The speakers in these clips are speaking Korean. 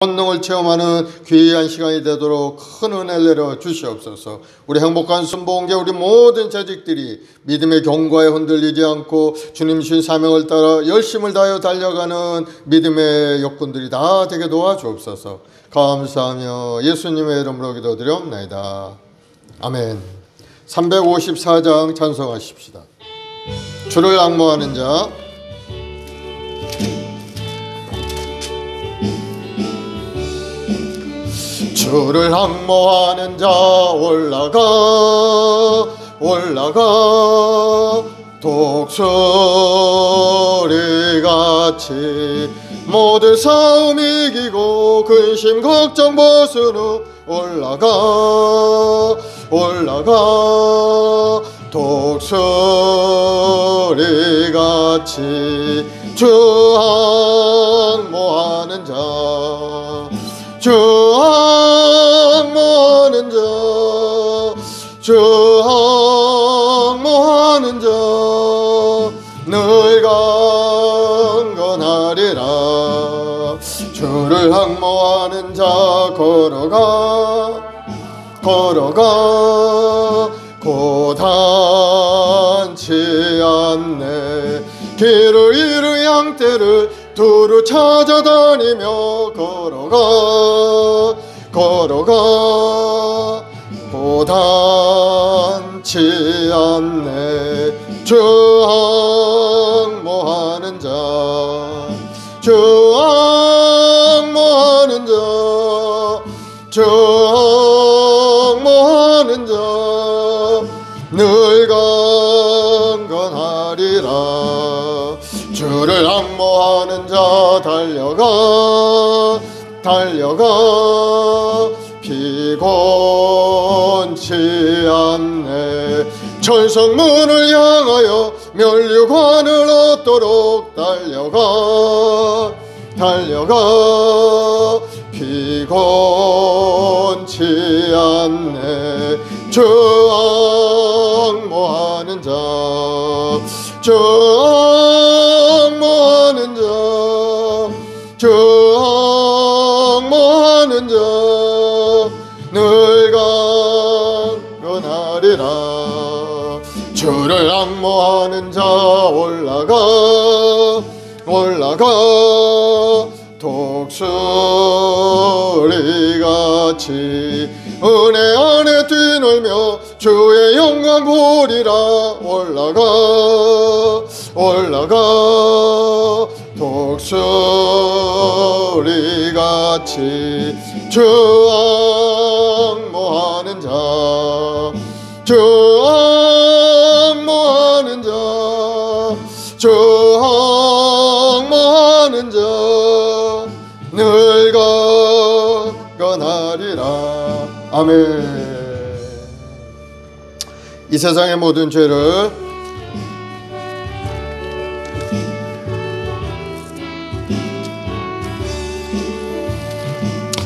권능을 체험하는 귀한 시간이 되도록 큰 은혜를 내려 주시옵소서. 우리 행복한 순복음교회 우리 모든 재직들이 믿음의 경과에 흔들리지 않고 주님 주신 사명을 따라 열심을 다하여 달려가는 믿음의 여건들이 다 되게 도와주옵소서. 감사하며 예수님의 이름으로 기도드리옵나이다. 아멘. 354장 찬송하십시다. 주를 앙모하는 자, 주를 앙모하는 자 올라가 독수리같이 모든 싸움 이기고 근심 걱정 벗은 후 올라가 독수리같이 주 앙모하는 자, 주 앙모하는 자, 주 앙모하는 자 늘 강건하리라. 주를 앙모하는 자 걸어가 고단치 않네. 길을 잃은 양떼를 두루 찾아다니며 걸어가 고단치 않네. 주 앙모하는 자, 주 앙모하는 자, 주 앙모하는 자 늘 강건하리라. 주를 앙모하는 자 달려가 피곤치 않네. 천성문을 향하여 면류관을 얻도록 달려가 피곤치 않네. 주 앙모하는 자, 주 앙모하는 자, 주 앙모하는 자 늘 강건하리라. 주를 앙모하는 자 올라가 독수리같이 은혜 안에 뛰놀며 주의 영광 보리라. 올라가 독수리같이 주 앙모하는 자, 주 앙모하는 자, 주 앙모하는 자 늘 강건하리라. 아멘. 이 세상의 모든 죄를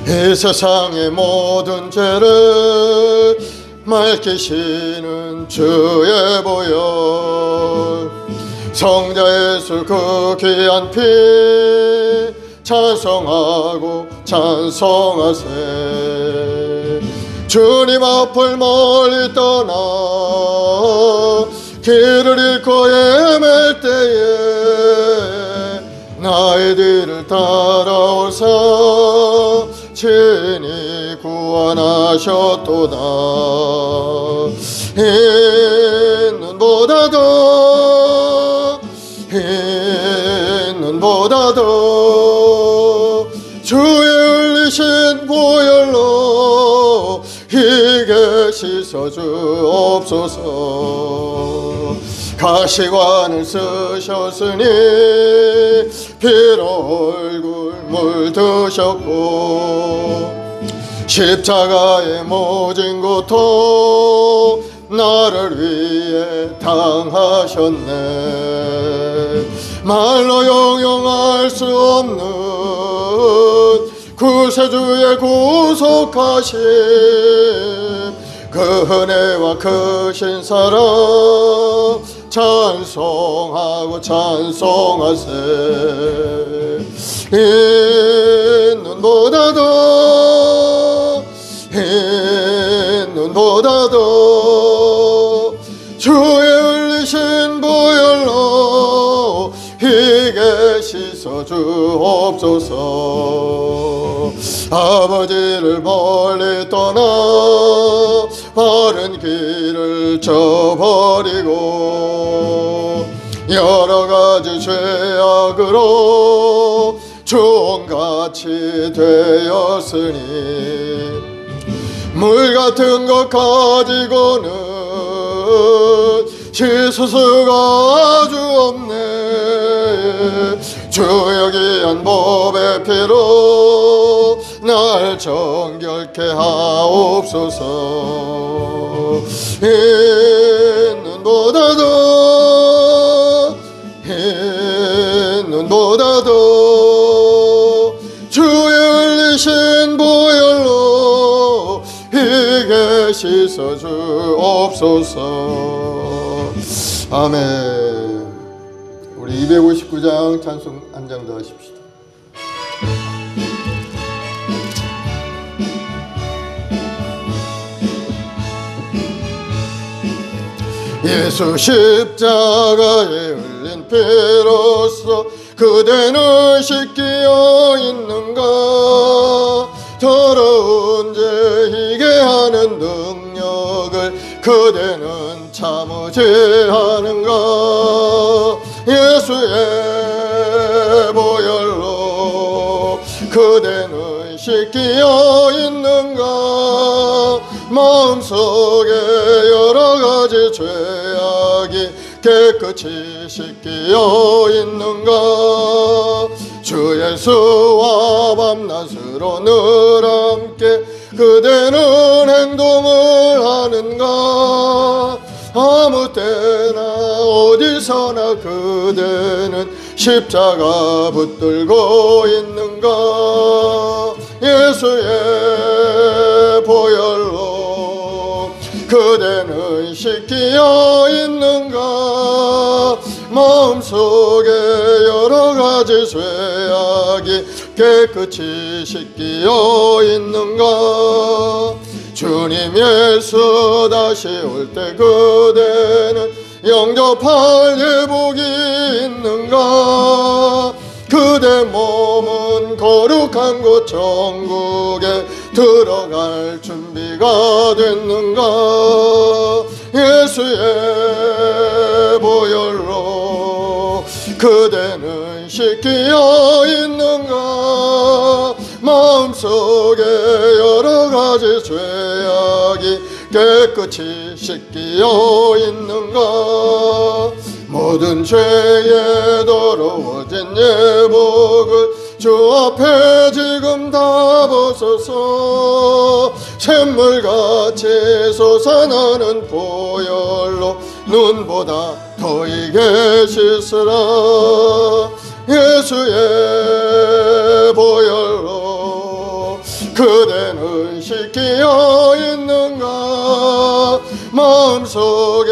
이 세상의 모든 죄를 맑히시는 주의 보혈, 성자 예수 그 귀한 피 찬송하고 찬송하세. 주님 앞을 멀리 떠나 길을 잃고 헤맬 때에 나의 뒤를 따라오사 친히 구원하셨도다. 흰 눈보다도 주의 흘리신 보혈로 희게 씻어주옵소서. 가시관을 쓰셨으니 피로 얼굴 물드셨고 십자가의 모진 고통 나를 위해 당하셨네. 말로 형용할 수 없는 구세주의 구속하심, 그 은혜와 크신 사랑 찬송하고 찬송하세. 흰 눈보다도 흰 눈보다도 주의 흘리신 보혈로 희게 씻어 주옵소서. 아버지를 멀리 떠나 바른 길을 저버리고 여러 가지 죄악으로 종같이 되었으니 물 같은 것 가지고는 씻을 수가 아주 없네. 주여 귀한 법의 피로 날 정결케 하옵소서. 흰 눈보다도 주의 흘리신 보혈로 희게 씻어 주옵소서. 아멘. 우리 259장 찬송 한 장 더 하십시다. 예수 십자가에 흘린 피로써 그대는 씻기어 있는가? 더러운 죄 희게 하는 능력을 그대는 참으지 하는가? 예수의 보혈로 그대는 씻기어 있는가? 마음속에 여러 가지 죄악이 깨끗이 씻기어 있는가? 주 예수와 밤낮으로 늘 함께 그대는 행동을 하는가? 아무 때나 어디서나 그대는 십자가 붙들고 있는가? 예수의 보혈로 그대는 씻기어 있는가? 마음속에 여러 가지 죄악이 깨끗이 씻기어 있는가? 주님 예수 다시 올 때 그대는 영접할 예복이 있는가? 그대 몸은 거룩한 곳 천국에 들어갈 준비가 됐는가? 예수의 보혈로 그대는 씻기어 있는가? 마음속에 여러 가지 죄악이 깨끗이 씻기어 있는가? 모든 죄에 더러워진 예복을 주 앞에 지금 다 벗어서 샘물같이 솟아나는 보혈로 눈보다 더 이게 씻으라. 예수의 보혈로 그대는 씻기어 있는가? 마음속에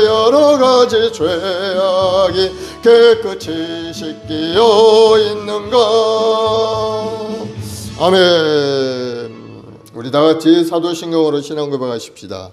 여러 가지 죄악이 깨끗이 씻기어 있는가? 아멘. 우리 다같이 사도신경으로 신앙 고백하십시다.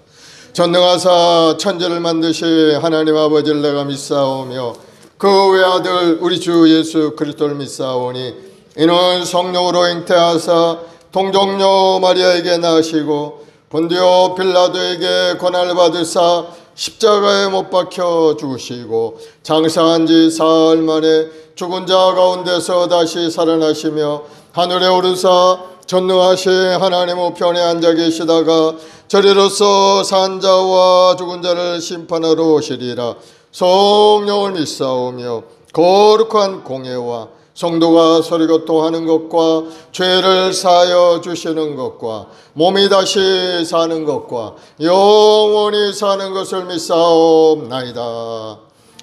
전능하사 천지를 만드신 하나님 아버지를 내가 믿사오며 그 외아들 우리 주 예수 그리스도를 믿사오니 이는 성령으로 잉태하사 동정녀 마리아에게 나시고 본디오 빌라도에게 고난을 받으사 십자가에 못 박혀 죽으시고 장사한 지 사흘 만에 죽은 자 가운데서 다시 살아나시며 하늘에 오르사 전능하신 하나님 우편에 앉아 계시다가 저리로서 산 자와 죽은 자를 심판하러 오시리라. 성령을 믿사오며 거룩한 공예와 성도가 서리고토하는 것과 죄를 사하여 주시는 것과 몸이 다시 사는 것과 영원히 사는 것을 믿사옵나이다.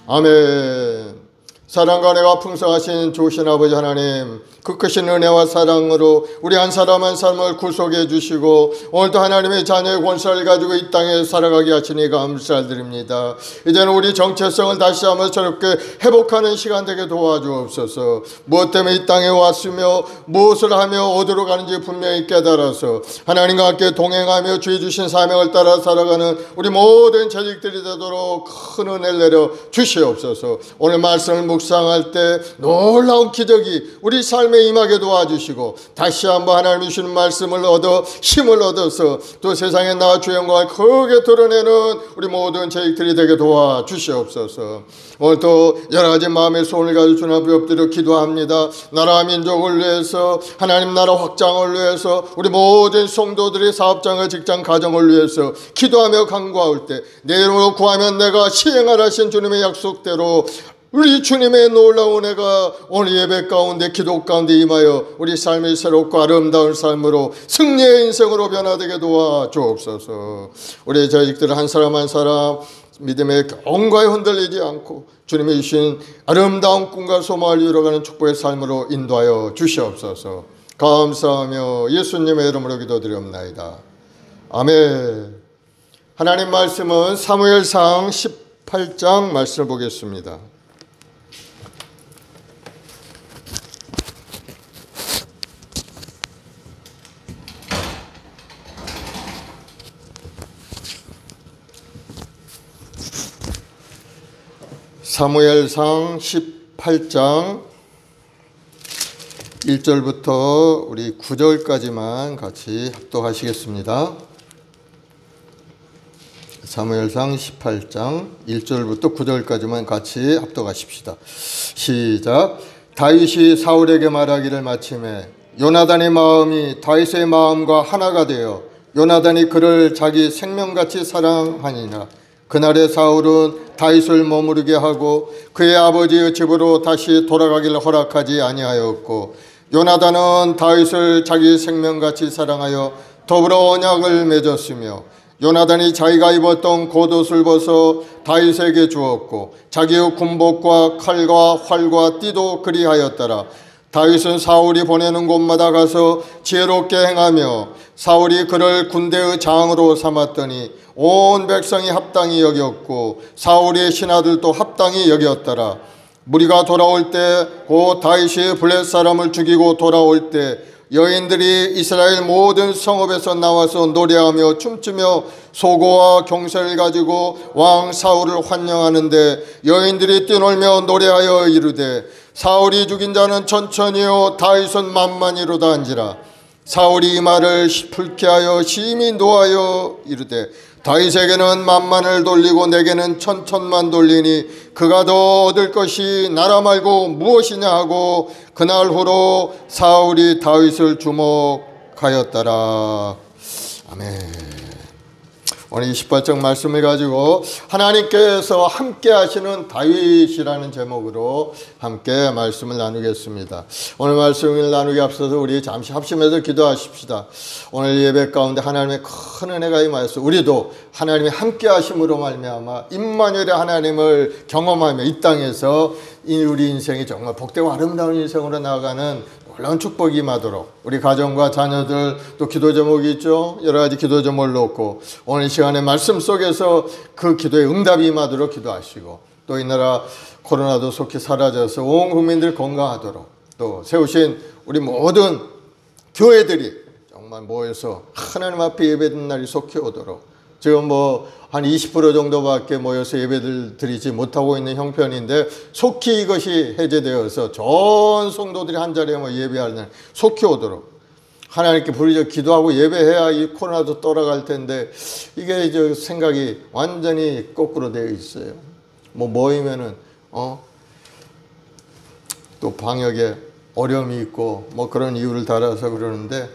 아멘. 사랑과 은혜가 풍성하신 좋으신 아버지 하나님, 그 크신 은혜와 사랑으로 우리 한 사람 한 사람을 구속해 주시고 오늘도 하나님의 자녀의 권세를 가지고 이 땅에 살아가게 하시니 감사드립니다. 이제는 우리 정체성을 다시 한번 새롭게 회복하는 시간 되게 도와주옵소서. 무엇 때문에 이 땅에 왔으며 무엇을 하며 어디로 가는지 분명히 깨달아서 하나님과 함께 동행하며 주의 주신 사명을 따라 살아가는 우리 모든 재직들이 되도록 큰 은혜를 내려 주시옵소서. 오늘 말씀을 묵상할 때 놀라운 기적이 우리 삶에 임하게 도와주시고 다시 한번 하나님이 주시는 말씀을 얻어 힘을 얻어서 또 세상에 나와 주의 영광을 크게 드러내는 우리 모든 재직들이 되게 도와주시옵소서. 오늘도 여러 가지 마음의 소원을 가지고 주님 앞에 엎드려 기도합니다. 나라 민족을 위해서, 하나님 나라 확장을 위해서, 우리 모든 성도들의 사업장과 직장 가정을 위해서 기도하며 간구할 때 내 이름으로 구하면 내가 시행하라 하신 주님의 약속대로 우리 주님의 놀라운 은혜가 오늘 예배 가운데 기도 가운데 임하여 우리 삶이 새롭고 아름다운 삶으로 승리의 인생으로 변화되게 도와주옵소서. 우리 자식들 한 사람 한 사람 믿음의 경과에 흔들리지 않고 주님이 주신 아름다운 꿈과 소망을 이루어가는 축복의 삶으로 인도하여 주시옵소서. 감사하며 예수님의 이름으로 기도드리옵나이다. 아멘. 하나님 말씀은 사무엘상 18장 말씀을 보겠습니다. 사무엘상 18장 1절부터 우리 9절까지만 같이 합독하시겠습니다. 사무엘상 18장 1절부터 9절까지만 같이 합독하십시다. 시작. 다윗이 사울에게 말하기를 마침에 요나단의 마음이 다윗의 마음과 하나가 되어 요나단이 그를 자기 생명같이 사랑하니라. 그날에 사울은 다윗을 머무르게 하고 그의 아버지의 집으로 다시 돌아가기를 허락하지 아니하였고 요나단은 다윗을 자기 생명같이 사랑하여 더불어 언약을 맺었으며 요나단이 자기가 입었던 겉옷을 벗어 다윗에게 주었고 자기의 군복과 칼과 활과 띠도 그리하였더라. 다윗은 사울이 보내는 곳마다 가서 지혜롭게 행하며 사울이 그를 군대의 장으로 삼았더니 온 백성이 합당히 여겼고 사울의 신하들도 합당히 여겼더라. 무리가 돌아올 때 곧 다윗이 블레 사람을 죽이고 돌아올 때 여인들이 이스라엘 모든 성읍에서 나와서 노래하며 춤추며 소고와 경세를 가지고 왕 사울을 환영하는데 여인들이 뛰놀며 노래하여 이르되 사울이 죽인 자는 천천히요 다윗은 만만히로다 한지라. 사울이 이 말을 불쾌하여 심히 노하여 이르되 다윗에게는 만만을 돌리고 내게는 천천만 돌리니 그가 더 얻을 것이 나라 말고 무엇이냐 하고 그날 후로 사울이 다윗을 주목하였더라. 아멘. 오늘 28장 말씀을 가지고 하나님께서 함께 하시는 다윗이라는 제목으로 함께 말씀을 나누겠습니다. 오늘 말씀을 나누기 앞서서 우리 잠시 합심해서 기도하십시다. 오늘 예배 가운데 하나님의 큰 은혜가 임하여서 우리도 하나님의 함께 하심으로 말미암아 임마누엘의 하나님을 경험하며 이 땅에서 우리 인생이 정말 복되고 아름다운 인생으로 나아가는 놀라운 축복이 임하도록 우리 가정과 자녀들 또 기도 제목이 있죠. 여러 가지 기도 제목을 놓고 오늘 시간에 말씀 속에서 그 기도에 응답이 임하도록 기도하시고 또 이 나라 코로나도 속히 사라져서 온 국민들 건강하도록 또 세우신 우리 모든 교회들이 정말 모여서 하나님 앞에 예배드리는 날이 속히 오도록 지금 한 20% 정도밖에 모여서 예배를 드리지 못하고 있는 형편인데 속히 이것이 해제되어서 전 성도들이 한자리에 예배하는 날 속히 오도록 하나님께 부르짖어 기도하고 예배해야 이 코로나도 떠나갈 텐데 이게 이제 생각이 완전히 거꾸로 되어 있어요. 모이면은 또 방역에 어려움이 있고 그런 이유를 달아서 그러는데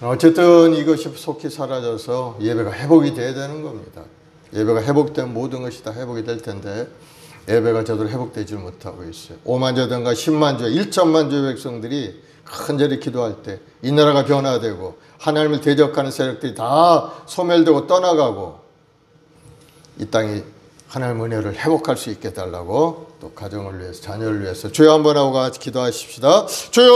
어쨌든 이것이 속히 사라져서 예배가 회복이 돼야 되는 겁니다. 예배가 회복되면 모든 것이 다 회복이 될 텐데 예배가 제대로 회복되지 못하고 있어요. 5만 주든가 10만 주, 1천만 주의 백성들이 간절히 기도할 때 이 나라가 변화되고 하나님을 대적하는 세력들이 다 소멸되고 떠나가고 이 땅이 하나님의 은혜를 회복할 수 있게 해달라고 또 가정을 위해서, 자녀를 위해서 주여 한번 하고 같이 기도하십시다. 주여,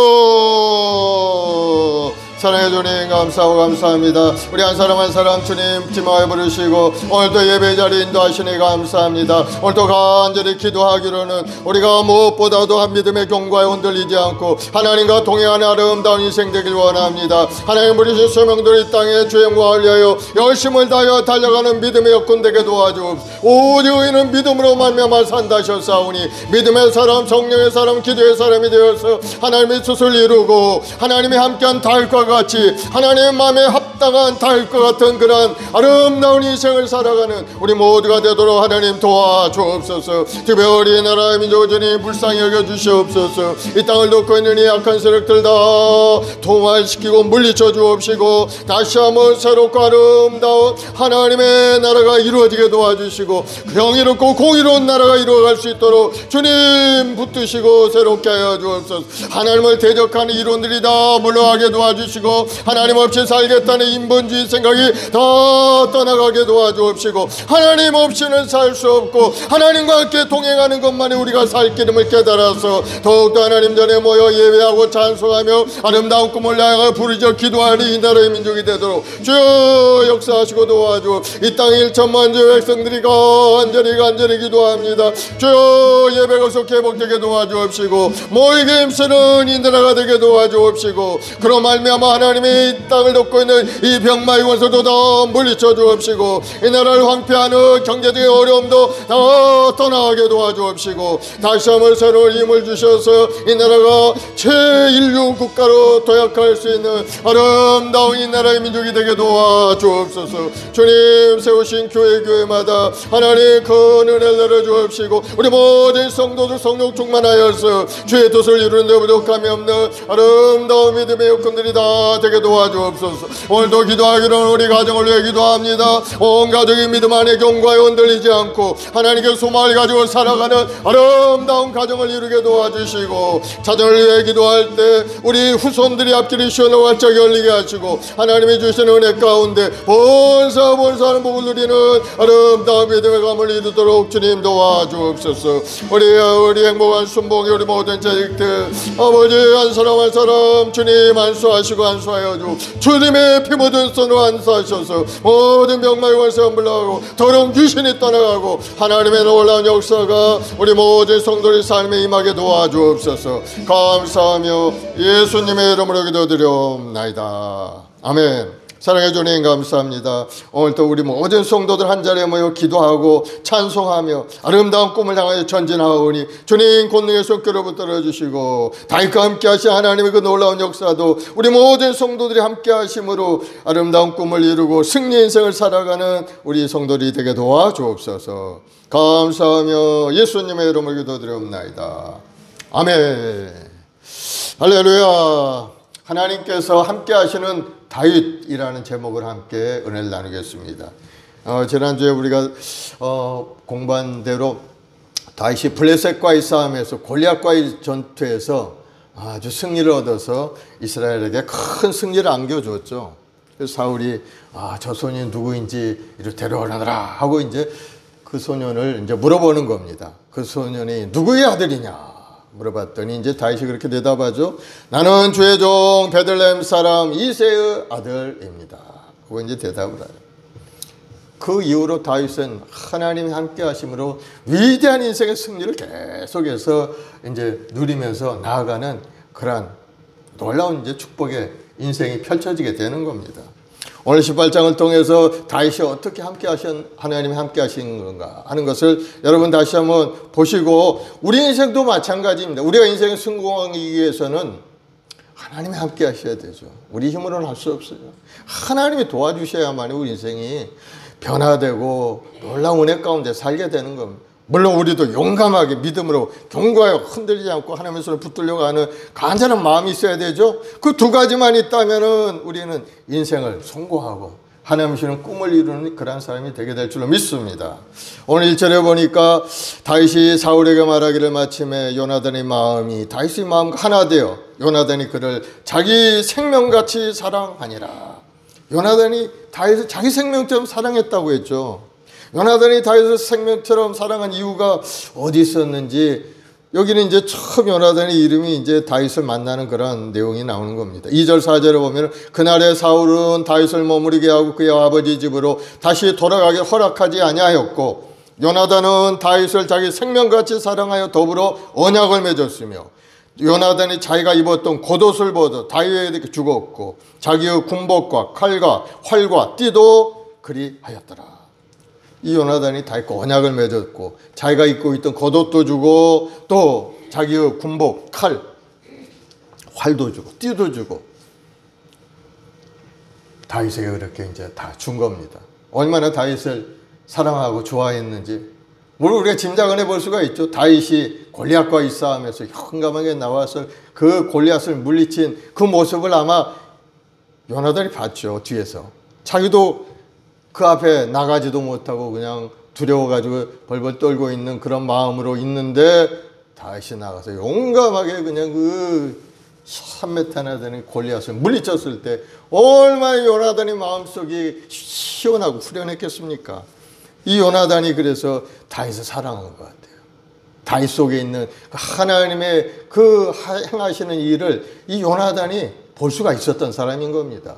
사랑해 주님 감사하고 감사합니다. 우리 한 사람 한 사람 주님 기마에 부르시고 오늘도 예배 자리 인도하시니 감사합니다. 오늘도 간절히 기도하기로는 우리가 무엇보다도 한 믿음의 경과에 흔들리지 않고 하나님과 동행하는 아름다운 인생 되길 원합니다. 하나님 부르신 소명들 이 땅에 주의 영광을 위하여 열심을 다하여 달려가는 믿음의 여건 되게 도와주옵소서. 오직 의인은 믿음으로 말미암아 산다 하셨사오니 믿음의 사람, 성령의 사람, 기도의 사람이 되어서 하나님의 뜻을 이루고 하나님이 함께한 다윗과 같이 하나님의 마음에 합당한 다윗과 같은 그런 아름다운 인생을 살아가는 우리 모두가 되도록 하나님 도와주옵소서. 특별히 나라의 민족을 주님 불쌍히 여겨주시옵소서. 이 땅을 놓고 있는 이 약한 세력들 다 통할시키고 물리쳐 주옵시고 다시 한번 새롭고 아름다운 하나님의 나라가 이루어지게 도와주시고 정의롭고 공의로운 나라가 이루어갈 수 있도록 주님 붙드시고 새롭게 하여 주옵소서. 하나님을 대적하는 이론들이 다 물러가게 도와주시고 하나님 없이 살겠다는 인본주의 생각이 다 떠나가게 도와주옵시고 하나님 없이는 살 수 없고 하나님과 함께 동행하는 것만이 우리가 살 길임을 깨달아서 더욱더 하나님 전에 모여 예배하고 찬송하며 아름다운 꿈을 향하여 부르짖어 기도하는 이 나라의 민족이 되도록 주여 역사하시고 도와주옵. 이 땅 1천만 주의 백성들이 간절히 기도합니다. 주여 예배가 속히 회복되게 도와주옵시고 모이게 힘쓰는 이 나라가 되게 도와주옵시고 그로 말미암아 하나님이 이 땅을 돕고 있는 이 병마의 원수도 다 물리쳐 주옵시고 이 나라를 황폐하는 경제적인 어려움도 다 떠나게 도와주옵시고 다시 한번 새로운 힘을 주셔서 이 나라가 제1류 국가로 도약할 수 있는 아름다운 이 나라의 민족이 되게 도와주옵소서. 주님 세우신 교회마다 하나님 큰 은혜를 내려주옵시고 우리 모든 성도들 성령 충만하여서 주의 뜻을 이루는 데 부족함이 없는 아름다운 믿음의 여건들이 다 되게 도와주옵소서. 오늘도 기도하기로는 우리 가정을 위해 기도합니다. 온 가족이 믿음 안에 경과에 흔들리지 않고 하나님께 소망을 가지고 살아가는 아름다운 가정을 이루게 도와주시고 자녀를 위해 기도할 때 우리 후손들이 앞길이 시원하고 활짝 열리게 하시고 하나님이 주시는 은혜 가운데 본사하는 복을 누리는 아름다운 믿음의 감을 이루도록 주님 도와주옵소서. 우리 행복한 순복이 우리 모든 자식들 아버지 한 사람 한 사람 주님 안수하시고 안수하여 주 주님의 피 묻은 손으로 안수하셔서 모든 병마의 원수가 물러가고 더러운 귀신이 떠나가고 하나님의 놀라운 역사가 우리 모든 성도의 삶에 임하게 도와주옵소서. 감사하며 예수님의 이름으로 기도드리옵나이다. 아멘. 사랑해 주님 감사합니다. 오늘도 우리 모든 성도들 한자리에 모여 기도하고 찬송하며 아름다운 꿈을 향하여 전진하오니 주님 권능의 손길을 붙들어 주시고 다윗과 함께 하신 하나님의 그 놀라운 역사도 우리 모든 성도들이 함께 하심으로 아름다운 꿈을 이루고 승리 인생을 살아가는 우리 성도들이 되게 도와주옵소서. 감사하며 예수님의 이름으로 기도드리옵나이다. 아멘. 할렐루야. 하나님께서 함께 하시는 다윗이라는 제목을 함께 은혜를 나누겠습니다. 지난주에 우리가 공부한 대로 다윗이 블레셋과의 싸움에서 골리앗과의 전투에서 아주 승리를 얻어서 이스라엘에게 큰 승리를 안겨줬죠. 그래서 사울이 저 소년이 누구인지 이리 데려오라더라 하고 이제 그 소년을 이제 물어보는 겁니다. 그 소년이 누구의 아들이냐 물어봤더니 이제 다윗이 그렇게 대답하죠. 나는 주의 종 베들레헴 사람 이새의 아들입니다. 그거 이제 대답을 해요. 그 이후로 다윗은 하나님이 함께 하심으로 위대한 인생의 승리를 계속해서 이제 누리면서 나아가는 그러한 놀라운 이제 축복의 인생이 펼쳐지게 되는 겁니다. 오늘 18장을 통해서 다윗이 어떻게 하나님이 함께 하신 건가 하는 것을 여러분 다시 한번 보시고 우리 인생도 마찬가지입니다. 우리가 인생에 성공하기 위해서는 하나님이 함께 하셔야 되죠. 우리 힘으로는 할 수 없어요. 하나님이 도와주셔야만 우리 인생이 변화되고 놀라운 은혜 가운데 살게 되는 겁니다. 물론 우리도 용감하게 믿음으로 경과에 흔들리지 않고 하나님의 손을 붙들려고 하는 간절한 마음이 있어야 되죠. 그 두 가지만 있다면은 우리는 인생을 성공하고 하나님이 주는 꿈을 이루는 그러한 사람이 되게 될 줄로 믿습니다. 오늘 1절에 보니까 다윗이 사울에게 말하기를 마침에 요나단의 마음이 다윗의 마음과 하나 되어 요나단이 그를 자기 생명같이 사랑하니라. 요나단이 다윗을 자기 생명처럼 사랑했다고 했죠. 요나단이 다윗을 생명처럼 사랑한 이유가 어디 있었는지 여기는 이제 처음 요나단의 이름이 이제 다윗을 만나는 그런 내용이 나오는 겁니다. 2절 4절에 보면 그날에 사울은 다윗을 머무르게 하고 그의 아버지 집으로 다시 돌아가게 허락하지 아니하였고 요나단은 다윗을 자기 생명같이 사랑하여 더불어 언약을 맺었으며 요나단이 자기가 입었던 겉옷을 벗어 다윗에게 주었고 자기의 군복과 칼과 활과 띠도 그리하였더라. 이 요나단이 다윗과 언약을 맺었고 자기가 입고 있던 겉옷도 주고 또 자기의 군복, 칼, 활도 주고 띠도 주고 다윗에게 그렇게 이제 다 준 겁니다. 얼마나 다윗을 사랑하고 좋아했는지 물론 우리가 짐작을 해볼 수가 있죠. 다윗이 골리앗과 이 싸움에서 용감하게 나와서 그 골리앗을 물리친 그 모습을 아마 요나단이 봤죠. 뒤에서 자기도 그 앞에 나가지도 못하고 그냥 두려워가지고 벌벌 떨고 있는 그런 마음으로 있는데 다윗이 나가서 용감하게 그냥 그 3m나 되는 골리앗을 물리쳤을 때 얼마나 요나단이 마음속이 시원하고 후련했겠습니까? 이 요나단이 그래서 다윗을 사랑한 것 같아요. 다윗 속에 있는 하나님의 그 행하시는 일을 이 요나단이 볼 수가 있었던 사람인 겁니다.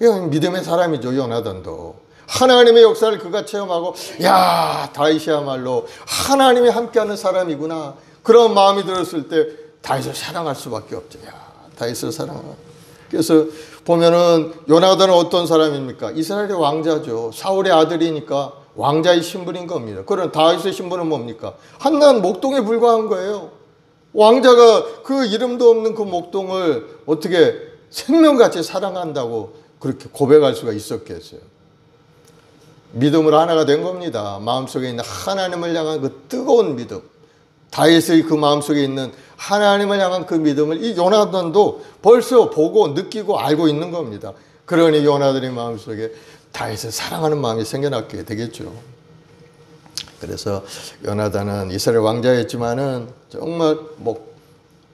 이건 믿음의 사람이죠. 요나단도 하나님의 역사를 그가 체험하고 야 다윗이야말로 하나님이 함께하는 사람이구나 그런 마음이 들었을 때 다윗을 사랑할 수밖에 없죠. 야 다윗을 사랑하고 그래서 보면은 요나단은 어떤 사람입니까? 이스라엘의 왕자죠. 사울의 아들이니까 왕자의 신분인 겁니다. 그런 다윗의 신분은 뭡니까? 한낱 목동에 불과한 거예요. 왕자가 그 이름도 없는 그 목동을 어떻게 생명같이 사랑한다고 그렇게 고백할 수가 있었겠어요? 믿음으로 하나가 된 겁니다. 마음속에 있는 하나님을 향한 그 뜨거운 믿음, 다윗의 그 마음속에 있는 하나님을 향한 그 믿음을 이 요나단도 벌써 보고 느끼고 알고 있는 겁니다. 그러니 요나단의 마음속에 다윗을 사랑하는 마음이 생겨났게 되겠죠. 그래서 요나단은 이스라엘 왕자였지만은 정말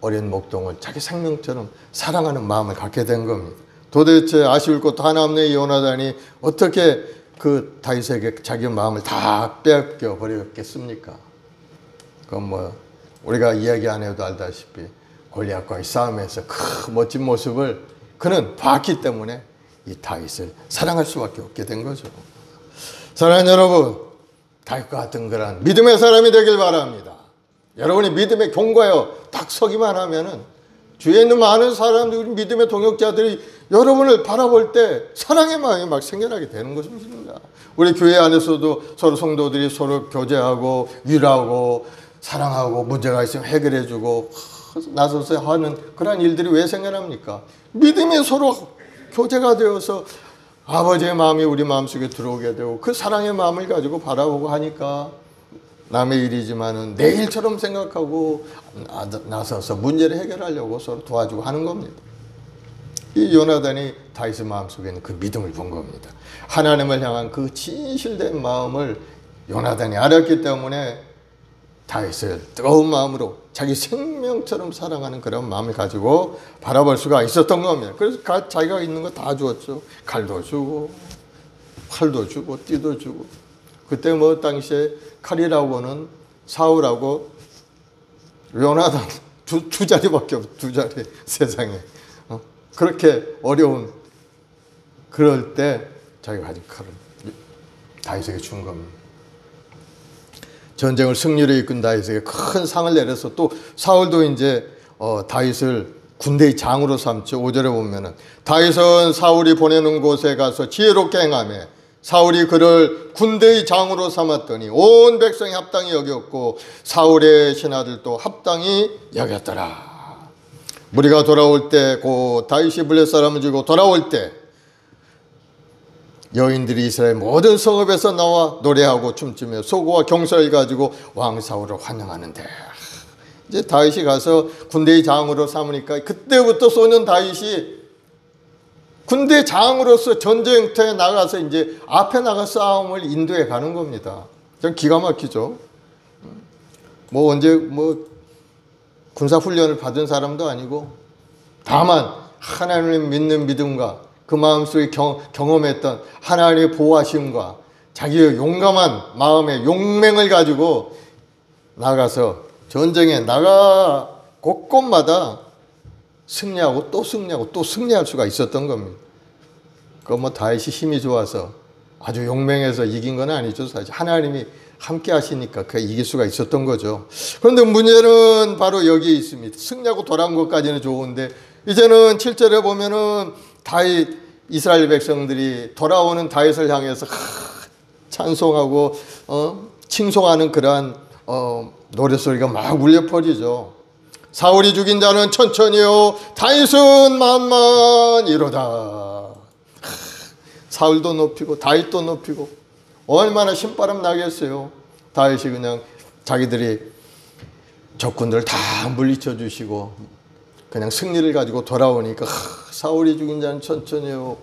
어린 목동을 자기 생명처럼 사랑하는 마음을 갖게 된 겁니다. 도대체 아쉬울 것도 하나 없네. 요나단이 어떻게 그 다윗에게 자기 마음을 다 빼앗겨 버렸겠습니까? 그건 우리가 이야기 안 해도 알다시피 골리앗과의 싸움에서 그 멋진 모습을 그는 봤기 때문에 이 다윗을 사랑할 수밖에 없게 된 거죠. 사랑하는 여러분, 다윗과 같은 그런 믿음의 사람이 되길 바랍니다. 여러분이 믿음에 견고하여 딱 서기만 하면은 주위에 있는 많은 사람들이 믿음의 동역자들이 여러분을 바라볼 때 사랑의 마음이 막 생겨나게 되는 것입니다. 우리 교회 안에서도 서로 성도들이 서로 교제하고 위로하고 사랑하고 문제가 있으면 해결해주고 나서서 하는 그런 일들이 왜 생겨납니까? 믿음이 서로 교제가 되어서 아버지의 마음이 우리 마음속에 들어오게 되고 그 사랑의 마음을 가지고 바라보고 하니까 남의 일이지만은 내 일처럼 생각하고 나서서 문제를 해결하려고 서로 도와주고 하는 겁니다. 이 요나단이 다윗의 마음속에 있는 그 믿음을 본 겁니다. 하나님을 향한 그 진실된 마음을 요나단이 알았기 때문에 다윗을 뜨거운 마음으로 자기 생명처럼 사랑하는 그런 마음을 가지고 바라볼 수가 있었던 겁니다. 그래서 자기가 있는 거 다 주었죠. 칼도 주고 활도 주고 띠도 주고. 그때 당시에 칼이라고는 사울하고 요나단 두 자리밖에 없어. 두 자리 세상에. 그렇게 어려운 그럴 때 자기가 가진 칼을 다윗에게 준 겁니다. 전쟁을 승리로 이끈 다윗에게 큰 상을 내려서 또 사울도 이제 다윗을 군대의 장으로 삼죠. 5절에 보면은 다윗은 사울이 보내는 곳에 가서 지혜롭게 행하며 사울이 그를 군대의 장으로 삼았더니 온 백성이 합당히 여겼고 사울의 신하들도 합당히 여겼더라. 무리가 돌아올 때 곧 다윗이 블레 사람을 주고 돌아올 때 여인들이 이스라엘 모든 성읍에서 나와 노래하고 춤추며 소고와 경사를 가지고 왕 사울을 환영하는데 이제 다윗이 가서 군대의 장으로 삼으니까 그때부터 소년 다윗이 군대 장으로서 전쟁터에 나가서 이제 앞에 나가 싸움을 인도해 가는 겁니다. 좀 기가 막히죠. 언제 군사훈련을 받은 사람도 아니고 다만 하나님을 믿는 믿음과 그 마음속에 경험했던 하나님의 보호하심과 자기의 용감한 마음의 용맹을 가지고 나가서 전쟁에 나가 곳곳마다 승리하고 또 승리하고 또 승리할 수가 있었던 겁니다. 그 뭐 다윗이 힘이 좋아서 아주 용맹해서 이긴 건 아니죠. 사실 하나님이 함께 하시니까 그 이길 수가 있었던 거죠. 그런데 문제는 바로 여기에 있습니다. 승리하고 돌아온 것까지는 좋은데 이제는 7절에 보면은 다윗 이스라엘 백성들이 돌아오는 다윗을 향해서 찬송하고 칭송하는 그러한 노랫소리가 막 울려 퍼지죠. 사울이 죽인 자는 천천히요 다윗은 만만이로다. 사울도 높이고 다윗도 높이고 얼마나 신바람 나겠어요. 다윗이 그냥 자기들이 적군들 다 물리쳐 주시고 그냥 승리를 가지고 돌아오니까 사울이 죽인 자는 천천히요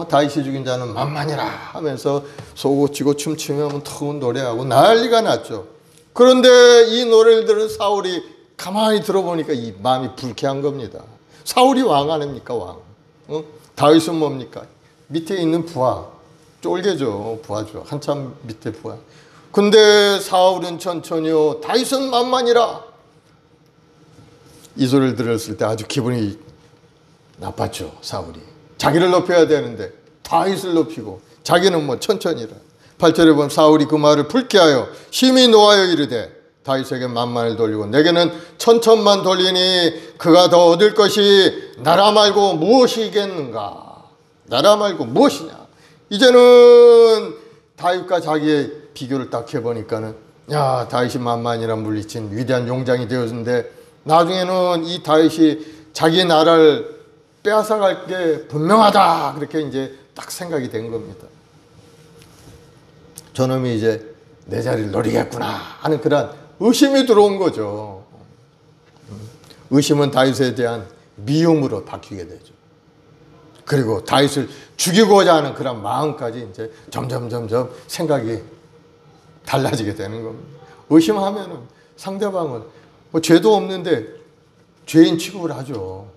다윗이 죽인 자는 만만이라 하면서 소고치고 춤추며 더운 노래하고 난리가 났죠. 그런데 이 노래를 들은 사울이 가만히 들어보니까 이 마음이 불쾌한 겁니다. 사울이 왕 아닙니까? 왕. 다윗은 뭡니까? 밑에 있는 부하, 쫄개죠. 부하죠. 한참 밑에 부하. 근데 사울은 천천히요 다윗은 만만이라. 이 소리를 들었을 때 아주 기분이 나빴죠. 사울이. 자기를 높여야 되는데 다윗을 높이고 자기는 뭐 천천히라. 8절에 보면 사울이 그 말을 불쾌하여 심히 노하여 이르되 다윗에게 만만을 돌리고 내게는 천천만 돌리니 그가 더 얻을 것이 나라 말고 무엇이겠는가. 나라 말고 무엇이냐. 이제는 다윗과 자기의 비교를 딱 해보니까는 야 다윗이 만만이란 물리친 위대한 용장이 되었는데 나중에는 이 다윗이 자기 나라를 빼앗아갈 게 분명하다. 그렇게 이제 딱 생각이 된 겁니다. 저놈이 이제 내 자리를 노리겠구나 하는 그런 의심이 들어온 거죠. 의심은 다윗에 대한 미움으로 바뀌게 되죠. 그리고 다윗을 죽이고자 하는 그런 마음까지 이제 점점 생각이 달라지게 되는 겁니다. 의심하면은 상대방은 뭐 죄도 없는데 죄인 취급을 하죠.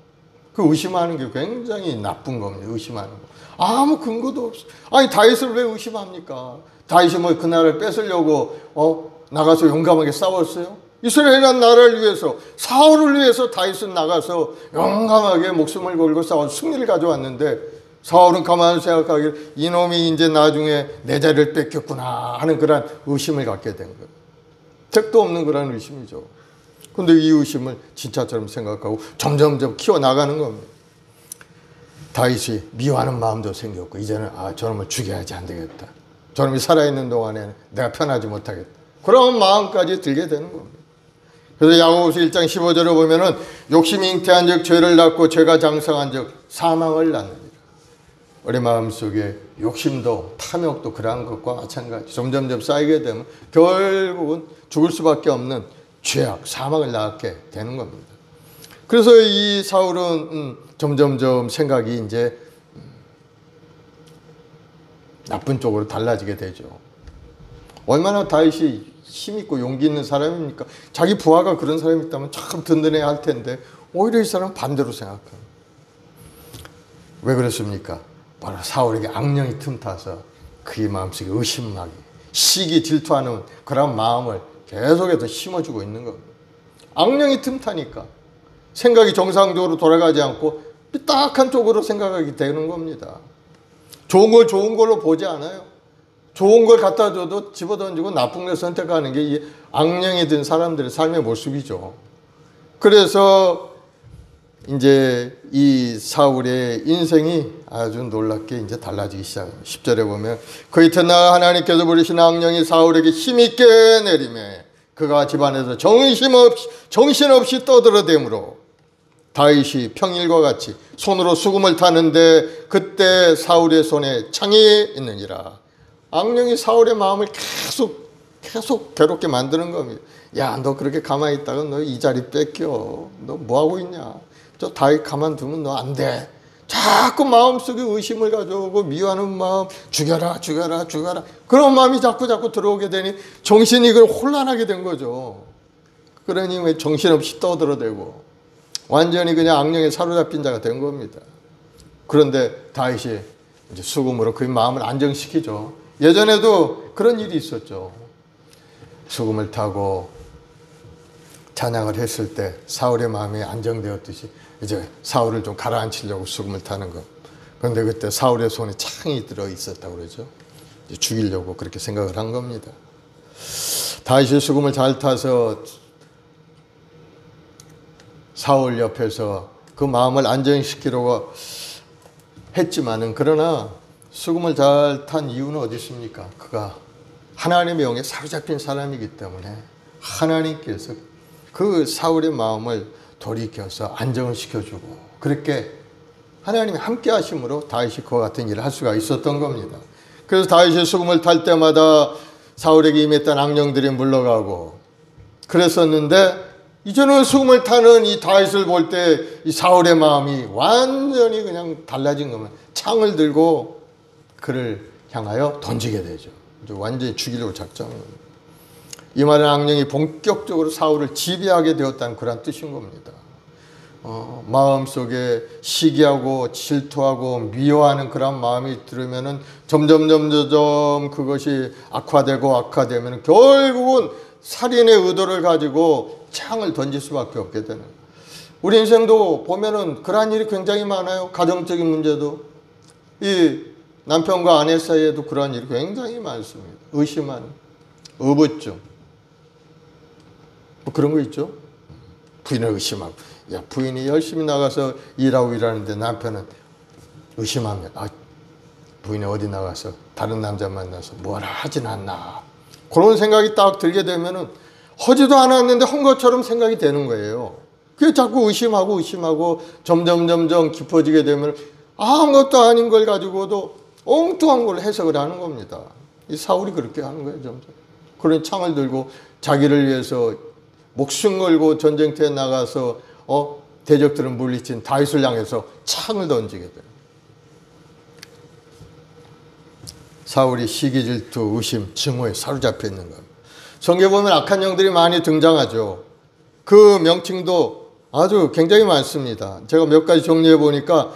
그 의심하는 게 굉장히 나쁜 겁니다. 의심하는 거. 아무 근거도 없어. 아니 다윗을 왜 의심합니까? 다윗이 뭐 그 나라를 뺏으려고 나가서 용감하게 싸웠어요? 이스라엘이라는 나라를 위해서 사울을 위해서 다윗은 나가서 용감하게 목숨을 걸고 싸워 승리를 가져왔는데 사울은 가만히 생각하기를 이놈이 이제 나중에 내 자리를 뺏겼구나 하는 그런 의심을 갖게 된 거예요. 택도 없는 그런 의심이죠. 근데 이 의심을 진짜처럼 생각하고 점점 키워나가는 겁니다. 다윗이 미워하는 마음도 생겼고 이제는 저놈을 죽여야지 안 되겠다. 저놈이 살아있는 동안에는 내가 편하지 못하겠다. 그런 마음까지 들게 되는 겁니다. 그래서 야고보서 1장 15절에 보면은 욕심이 잉태한 즉 죄를 낳고 죄가 장성한 즉 사망을 낳느니라. 우리 마음속에 욕심도 탐욕도 그러한 것과 마찬가지 점점 쌓이게 되면 결국은 죽을 수밖에 없는 죄악, 사망을 낳게 되는 겁니다. 그래서 이 사울은 점점 생각이 이제 나쁜 쪽으로 달라지게 되죠. 얼마나 다윗이 힘있고 용기 있는 사람입니까? 자기 부하가 그런 사람이 있다면 참 든든해야 할 텐데 오히려 이 사람은 반대로 생각합니다. 왜 그랬습니까? 바로 사울에게 악령이 틈타서 그의 마음속에 의심하기, 시기 질투하는 그런 마음을 계속해서 심어주고 있는 겁니다. 악령이 틈타니까 생각이 정상적으로 돌아가지 않고 삐딱한 쪽으로 생각하게 되는 겁니다. 좋은 걸 좋은 걸로 보지 않아요. 좋은 걸 갖다 줘도 집어던지고 나쁜 걸 선택하는 게 이 악령이 든 사람들의 삶의 모습이죠. 그래서 이제 이 사울의 인생이 아주 놀랍게 이제 달라지기 시작합니다. 10절에 보면 그 이튿날 하나님께서 부르신 악령이 사울에게 힘있게 내리매 그가 집안에서 정신없이 떠들어대므로 다윗이 평일과 같이 손으로 수금을 타는데 그때 사울의 손에 창이 있느니라. 악령이 사울의 마음을 계속 괴롭게 만드는 겁니다. 야, 너 그렇게 가만히 있다가 너 이 자리 뺏겨. 너 뭐하고 있냐. 저 다윗 가만두면 너 안 돼. 자꾸 마음속에 의심을 가져오고 미워하는 마음 죽여라. 그런 마음이 자꾸 들어오게 되니 정신이 그걸 혼란하게 된 거죠. 그러니 왜 정신없이 떠들어대고 완전히 그냥 악령에 사로잡힌 자가 된 겁니다. 그런데 다윗이 이제 수금으로 그 마음을 안정시키죠. 예전에도 그런 일이 있었죠. 수금을 타고 찬양을 했을 때 사울의 마음이 안정되었듯이 이제 사울을 좀 가라앉히려고 수금을 타는 것. 그런데 그때 사울의 손에 창이 들어 있었다고 그러죠. 이제 죽이려고 그렇게 생각을 한 겁니다. 다윗이 수금을 잘 타서 사울 옆에서 그 마음을 안정시키려고 했지만은, 그러나 수금을 잘 탄 이유는 어디 있습니까? 그가 하나님의 영에 사로잡힌 사람이기 때문에 하나님께서 그 사울의 마음을 돌이켜서 안정을 시켜주고, 그렇게 하나님이 함께 하심으로 다윗이 그와 같은 일을 할 수가 있었던 겁니다. 그래서 다윗이 수금을 탈 때마다 사울에게 임했던 악령들이 물러가고 그랬었는데, 이제는 수금을 타는 이 다윗을 볼 때 이 사울의 마음이 완전히 그냥 달라진 겁니다. 창을 들고 그를 향하여 던지게 되죠. 완전히 죽이려고 작정합니다. 이 말은 악령이 본격적으로 사울을 지배하게 되었다는 그런 뜻인 겁니다. 마음속에 시기하고 질투하고 미워하는 그런 마음이 들으면은 점점 그것이 악화되면 결국은 살인의 의도를 가지고 창을 던질 수밖에 없게 되는. 우리 인생도 보면은 그러한 일이 굉장히 많아요. 가정적인 문제도, 이 남편과 아내 사이에도 그러한 일이 굉장히 많습니다. 의심하는, 의부증, 뭐 그런 거 있죠. 부인을 의심하고, 야, 부인이 열심히 나가서 일하는데 남편은 의심하면, 아, 부인이 어디 나가서 다른 남자 만나서 뭐라 하진 않나, 그런 생각이 딱 들게 되면은 하지도 않았는데 한 것처럼 생각이 되는 거예요. 그게 자꾸 의심하고 점점 깊어지게 되면 아무것도 아닌 걸 가지고도 엉뚱한 걸 해석을 하는 겁니다. 이 사울이 그렇게 하는 거예요, 점점. 그런 창을 들고 자기를 위해서 목숨 걸고 전쟁터에 나가서 대적들을 물리친 다윗을 향해서 창을 던지게 돼요. 사울이 시기, 질투, 의심, 증오에 사로잡혀 있는 겁니다. 성경에 보면 악한 영들이 많이 등장하죠. 그 명칭도 아주 굉장히 많습니다. 제가 몇 가지 정리해 보니까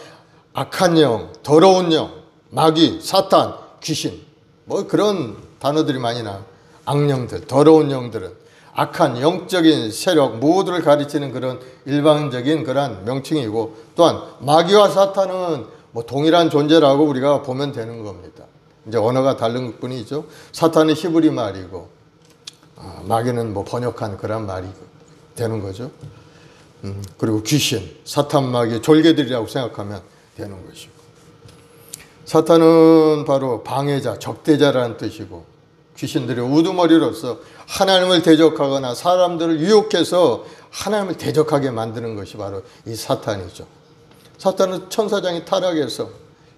악한 영, 더러운 영, 마귀, 사탄, 귀신, 뭐 그런 단어들이 많이 나와요. 악령들, 더러운 영들은 악한 영적인 세력 모두를 가리키는 그런 일반적인 그런 명칭이고, 또한 마귀와 사탄은 뭐 동일한 존재라고 우리가 보면 되는 겁니다. 이제 언어가 다른 것 뿐이죠. 사탄은 히브리 말이고, 마귀는 뭐 번역한 그런 말이 되는 거죠. 그리고 귀신, 사탄, 마귀, 졸개들이라고 생각하면 되는 것이고, 사탄은 바로 방해자, 적대자라는 뜻이고, 귀신들의 우두머리로서 하나님을 대적하거나 사람들을 유혹해서 하나님을 대적하게 만드는 것이 바로 이 사탄이죠. 사탄은 천사장이 타락해서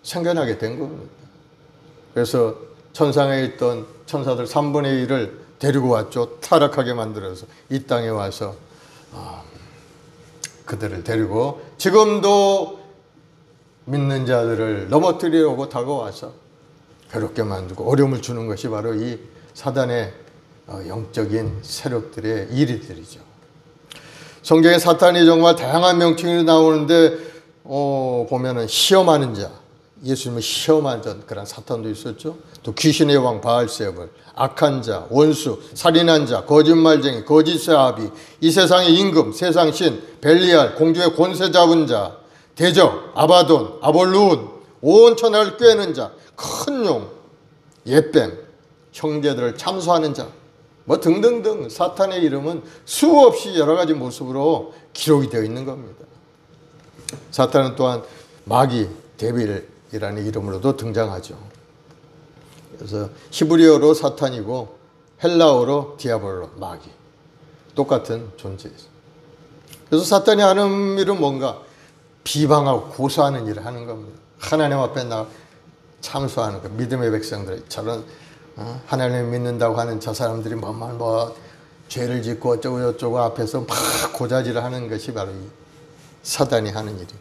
생겨나게 된 겁니다. 그래서 천상에 있던 천사들 3분의 1을 데리고 왔죠. 타락하게 만들어서 이 땅에 와서 그들을 데리고 지금도 믿는 자들을 넘어뜨리려고 다가와서 괴롭게 만들고 어려움을 주는 것이 바로 이 사단의 영적인 세력들의 일들이죠. 성경에 사탄이 정말 다양한 명칭이 나오는데 보면은 시험하는 자, 예수님을 시험하던 그런 사탄도 있었죠. 또 귀신의 왕 바알세불, 악한 자, 원수, 살인한 자, 거짓말쟁이, 거짓의 아비, 이 세상의 임금, 세상신, 벨리알, 공중의 권세 잡은 자, 대적, 아바돈, 아볼루온, 온 천하를 꿰는 자, 큰 용, 옛뱀, 형제들을 참수하는 자, 뭐 등등등 사탄의 이름은 수없이 여러 가지 모습으로 기록이 되어 있는 겁니다. 사탄은 또한 마귀, 데빌이라는 이름으로도 등장하죠. 그래서 히브리어로 사탄이고 헬라어로 디아볼로, 마귀, 똑같은 존재예요. 그래서 사탄이 하는 일은 뭔가 비방하고 고소하는 일을 하는 겁니다. 하나님 앞에 나 참수하는 거. 믿음의 백성들, 저런 하나님을 믿는다고 하는 저 사람들이 뭐 죄를 짓고 어쩌고 저쩌고 앞에서 막 고자질을 하는 것이 바로 이 사단이 하는 일입니다.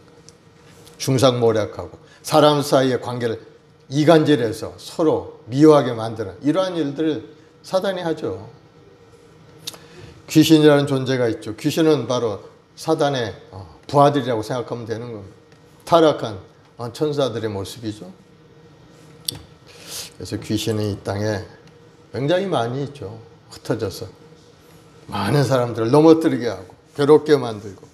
중상모략하고 사람 사이의 관계를 이간질해서 서로 미워하게 만드는 이러한 일들을 사단이 하죠. 귀신이라는 존재가 있죠. 귀신은 바로 사단의 부하들이라고 생각하면 되는 겁니다. 타락한 천사들의 모습이죠. 그래서 귀신이 이 땅에 굉장히 많이 있죠. 흩어져서 많은 사람들을 넘어뜨리게 하고 괴롭게 만들고.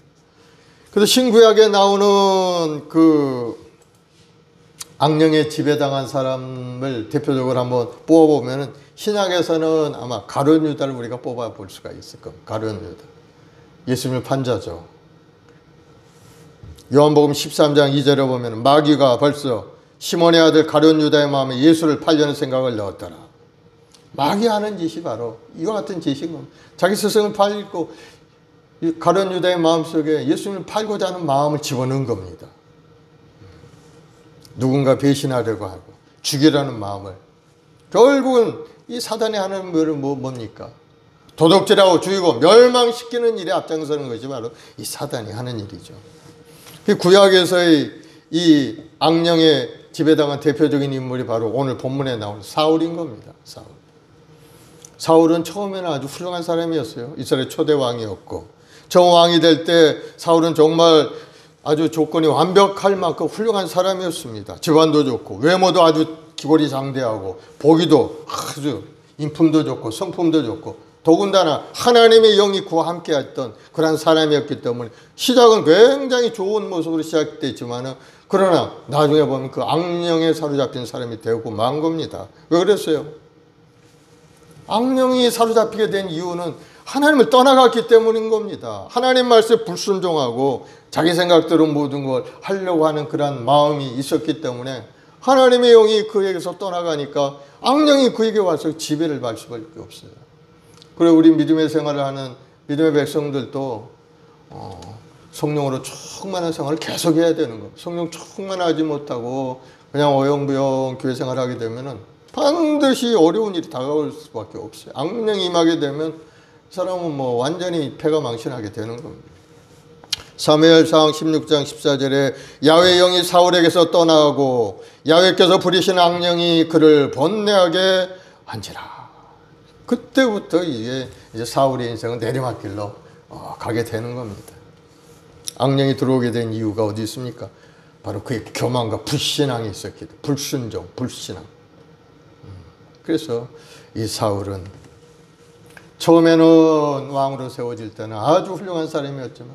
그래서 신구약에 나오는 그 악령에 지배당한 사람을 대표적으로 한번 뽑아보면 신약에서는 아마 가룟 유다를 우리가 뽑아볼 수가 있을 겁니다. 가룟 유다. 예수님을 판자죠. 요한복음 13장 2절에 보면 마귀가 벌써 시몬의 아들 가룟 유다의 마음에 예수를 팔려는 생각을 넣었더라. 마귀 하는 짓이 바로 이와 같은 짓인 겁니다. 자기 스승을 팔고 가룟 유다의 마음속에 예수님을 팔고자 하는 마음을 집어넣은 겁니다. 누군가 배신하려고 하고 죽이라는 마음을. 결국은 이 사단이 하는 일은 뭡니까? 도둑질하고 죽이고 멸망시키는 일에 앞장서는 것이 바로 이 사단이 하는 일이죠. 구약에서의 이 악령에 지배당한 대표적인 인물이 바로 오늘 본문에 나오는 사울인 겁니다. 사울은 처음에는 아주 훌륭한 사람이었어요. 이스라엘 초대 왕이었고, 저 왕이 될 때 사울은 정말 아주 조건이 완벽할 만큼 훌륭한 사람이었습니다. 집안도 좋고 외모도 아주 기골이 장대하고 보기도 아주 인품도 좋고 성품도 좋고 더군다나 하나님의 영이 그와 함께 했던 그런 사람이었기 때문에 시작은 굉장히 좋은 모습으로 시작됐지만 그러나 나중에 보면 그 악령에 사로잡힌 사람이 되고 만 겁니다. 왜 그랬어요? 악령이 사로잡히게 된 이유는 하나님을 떠나갔기 때문인 겁니다. 하나님 말씀에 불순종하고 자기 생각대로 모든 걸 하려고 하는 그런 마음이 있었기 때문에 하나님의 영이 그에게서 떠나가니까 악령이 그에게 와서 지배를 받을 수밖에 없어요. 그리고 우리 믿음의 생활을 하는 믿음의 백성들도 성령으로 충만한 생활을 계속해야 되는 거예요. 성령 충만하지 못하고 그냥 어영부영 교회 생활을 하게 되면 반드시 어려운 일이 다가올 수밖에 없어요. 악령이 임하게 되면 사람은 완전히 패가 망신하게 되는 겁니다. 사무엘상 16장 14절에 야훼의 영이 사울에게서 떠나고 야훼께서 부리신 악령이 그를 번뇌하게 한지라. 그때부터 이제 사울의 인생은 내리막길로 가게 되는 겁니다. 악령이 들어오게 된 이유가 어디 있습니까? 바로 그의 교만과 불신앙이 있었기 때문에. 불순종, 불신앙. 그래서 이 사울은 처음에는 왕으로 세워질 때는 아주 훌륭한 사람이었지만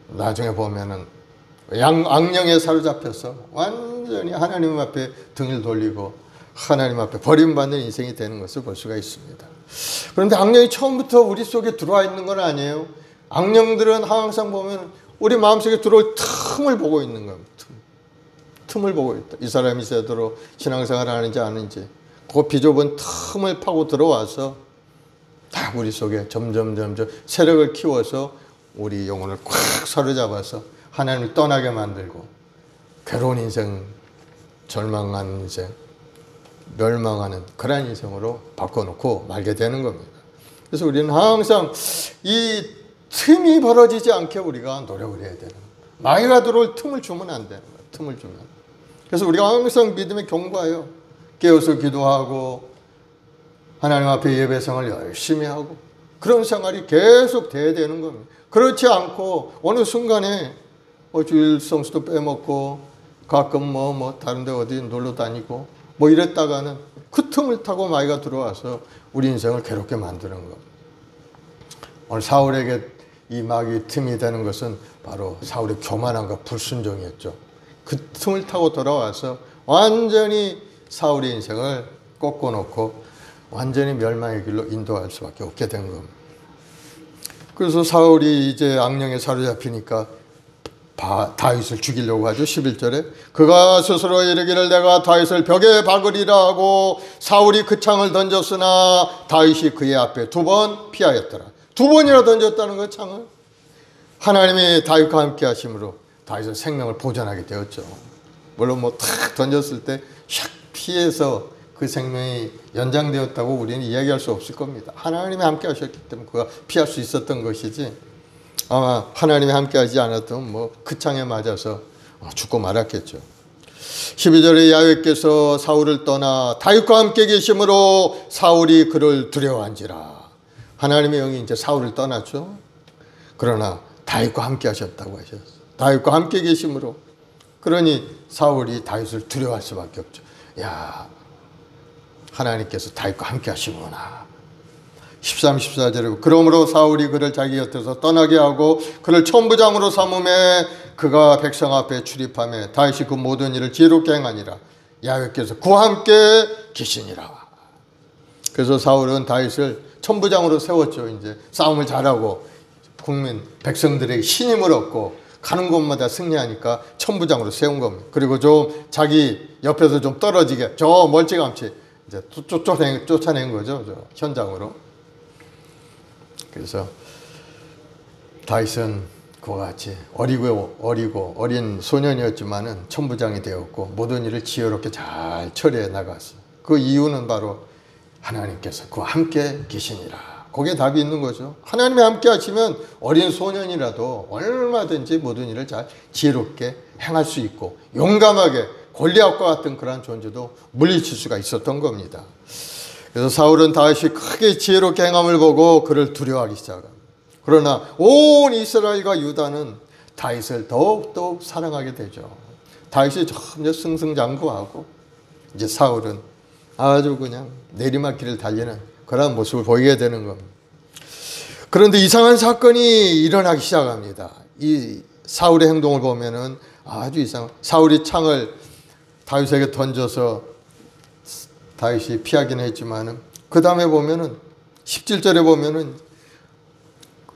나중에 보면은 악령에 사로잡혀서 완전히 하나님 앞에 등을 돌리고 하나님 앞에 버림받는 인생이 되는 것을 볼 수가 있습니다. 그런데 악령이 처음부터 우리 속에 들어와 있는 건 아니에요. 악령들은 항상 보면 우리 마음속에 들어올 틈을 보고 있는 겁니다. 틈을 보고 있다. 이 사람이 제대로 신앙생활을 하는지 아닌지 그 비좁은 틈을 파고 들어와서 다 우리 속에 점점 세력을 키워서 우리 영혼을 꽉 사로잡아서 하나님을 떠나게 만들고 괴로운 인생, 절망한 인생, 멸망하는 그런 인생으로 바꿔놓고 말게 되는 겁니다. 그래서 우리는 항상 이 틈이 벌어지지 않게 우리가 노력을 해야 되는 거예요. 마귀가 들어올 틈을 주면 안 되는 거예요. 틈을 주면. 그래서 우리가 항상 믿음에 경고해요. 깨어서 기도하고 하나님 앞에 예배생활을 열심히 하고 그런 생활이 계속 돼야 되는 겁니다. 그렇지 않고 어느 순간에 주일 성수도 빼먹고 가끔 다른 데 어디 놀러 다니고 이랬다가는 그 틈을 타고 마귀가 들어와서 우리 인생을 괴롭게 만드는 겁니다. 오늘 사울에게 이 마귀 틈이 되는 것은 바로 사울의 교만함과 불순종이었죠. 그 틈을 타고 돌아와서 완전히 사울의 인생을 꺾어놓고 완전히 멸망의 길로 인도할 수밖에 없게 된 겁니다. 그래서 사울이 이제 악령에 사로잡히니까 다윗을 죽이려고 하죠. 11절에 그가 스스로 이르기를 내가 다윗을 벽에 박으리라 하고 사울이 그 창을 던졌으나 다윗이 그의 앞에 2번 피하였더라. 2번이나 던졌다는 거 창을. 하나님이 다윗과 함께 하심으로 다윗은 생명을 보존하게 되었죠. 물론 탁 던졌을 때 샥 피해서 그 생명이 연장되었다고 우리는 이야기할 수 없을 겁니다. 하나님이 함께 하셨기 때문에 그가 피할 수 있었던 것이지 아마 하나님이 함께 하지 않았던 그 창에 맞아서 죽고 말았겠죠. 12절에 야훼께서 사울을 떠나 다윗과 함께 계심으로 사울이 그를 두려워한지라. 하나님의 영이 이제 사울을 떠났죠. 그러나 다윗과 함께 하셨다고 하셨어요. 다윗과 함께 계심으로. 그러니 사울이 다윗을 두려워할 수밖에 없죠. 야, 하나님께서 다윗과 함께 하시구나. 13, 14절에 그러므로 사울이 그를 자기 곁에서 떠나게 하고 그를 천부장으로 삼음에 그가 백성 앞에 출입하며 다윗이 그 모든 일을 지혜롭게 행하니라. 야훼께서 그와 함께 계시니라. 그래서 사울은 다윗을 천부장으로 세웠죠. 이제 싸움을 잘하고 국민 백성들에게 신임을 얻고 가는 곳마다 승리하니까 천부장으로 세운 겁니다. 그리고 좀 자기 옆에서 좀 떨어지게 저 멀찌감치 이제 쫓아낸 거죠. 저 현장으로. 그래서 다윗은 그와 같이 어리고 어린 소년이었지만은 천부장이 되었고 모든 일을 지혜롭게 잘 처리해 나갔어요. 그 이유는 바로 하나님께서 그와 함께 계시니라. 거기에 답이 있는 거죠. 하나님이 함께 하시면 어린 소년이라도 얼마든지 모든 일을 잘 지혜롭게 행할 수 있고 용감하게 골리앗과 같은 그러한 존재도 물리칠 수가 있었던 겁니다. 그래서 사울은 다윗이 크게 지혜롭게 행함을 보고 그를 두려워하기 시작합니다. 그러나 온 이스라엘과 유다는 다윗을 더욱더욱 사랑하게 되죠. 다윗이 점점 승승장구하고 이제 사울은 아주 그냥 내리막길을 달리는 그런 모습을 보이게 되는 겁니다. 그런데 이상한 사건이 일어나기 시작합니다. 이 사울의 행동을 보면은 아주 이상. 사울이 창을 다윗에게 던져서 다윗이 피하긴 했지만은 그 다음에 보면은 17절에 보면은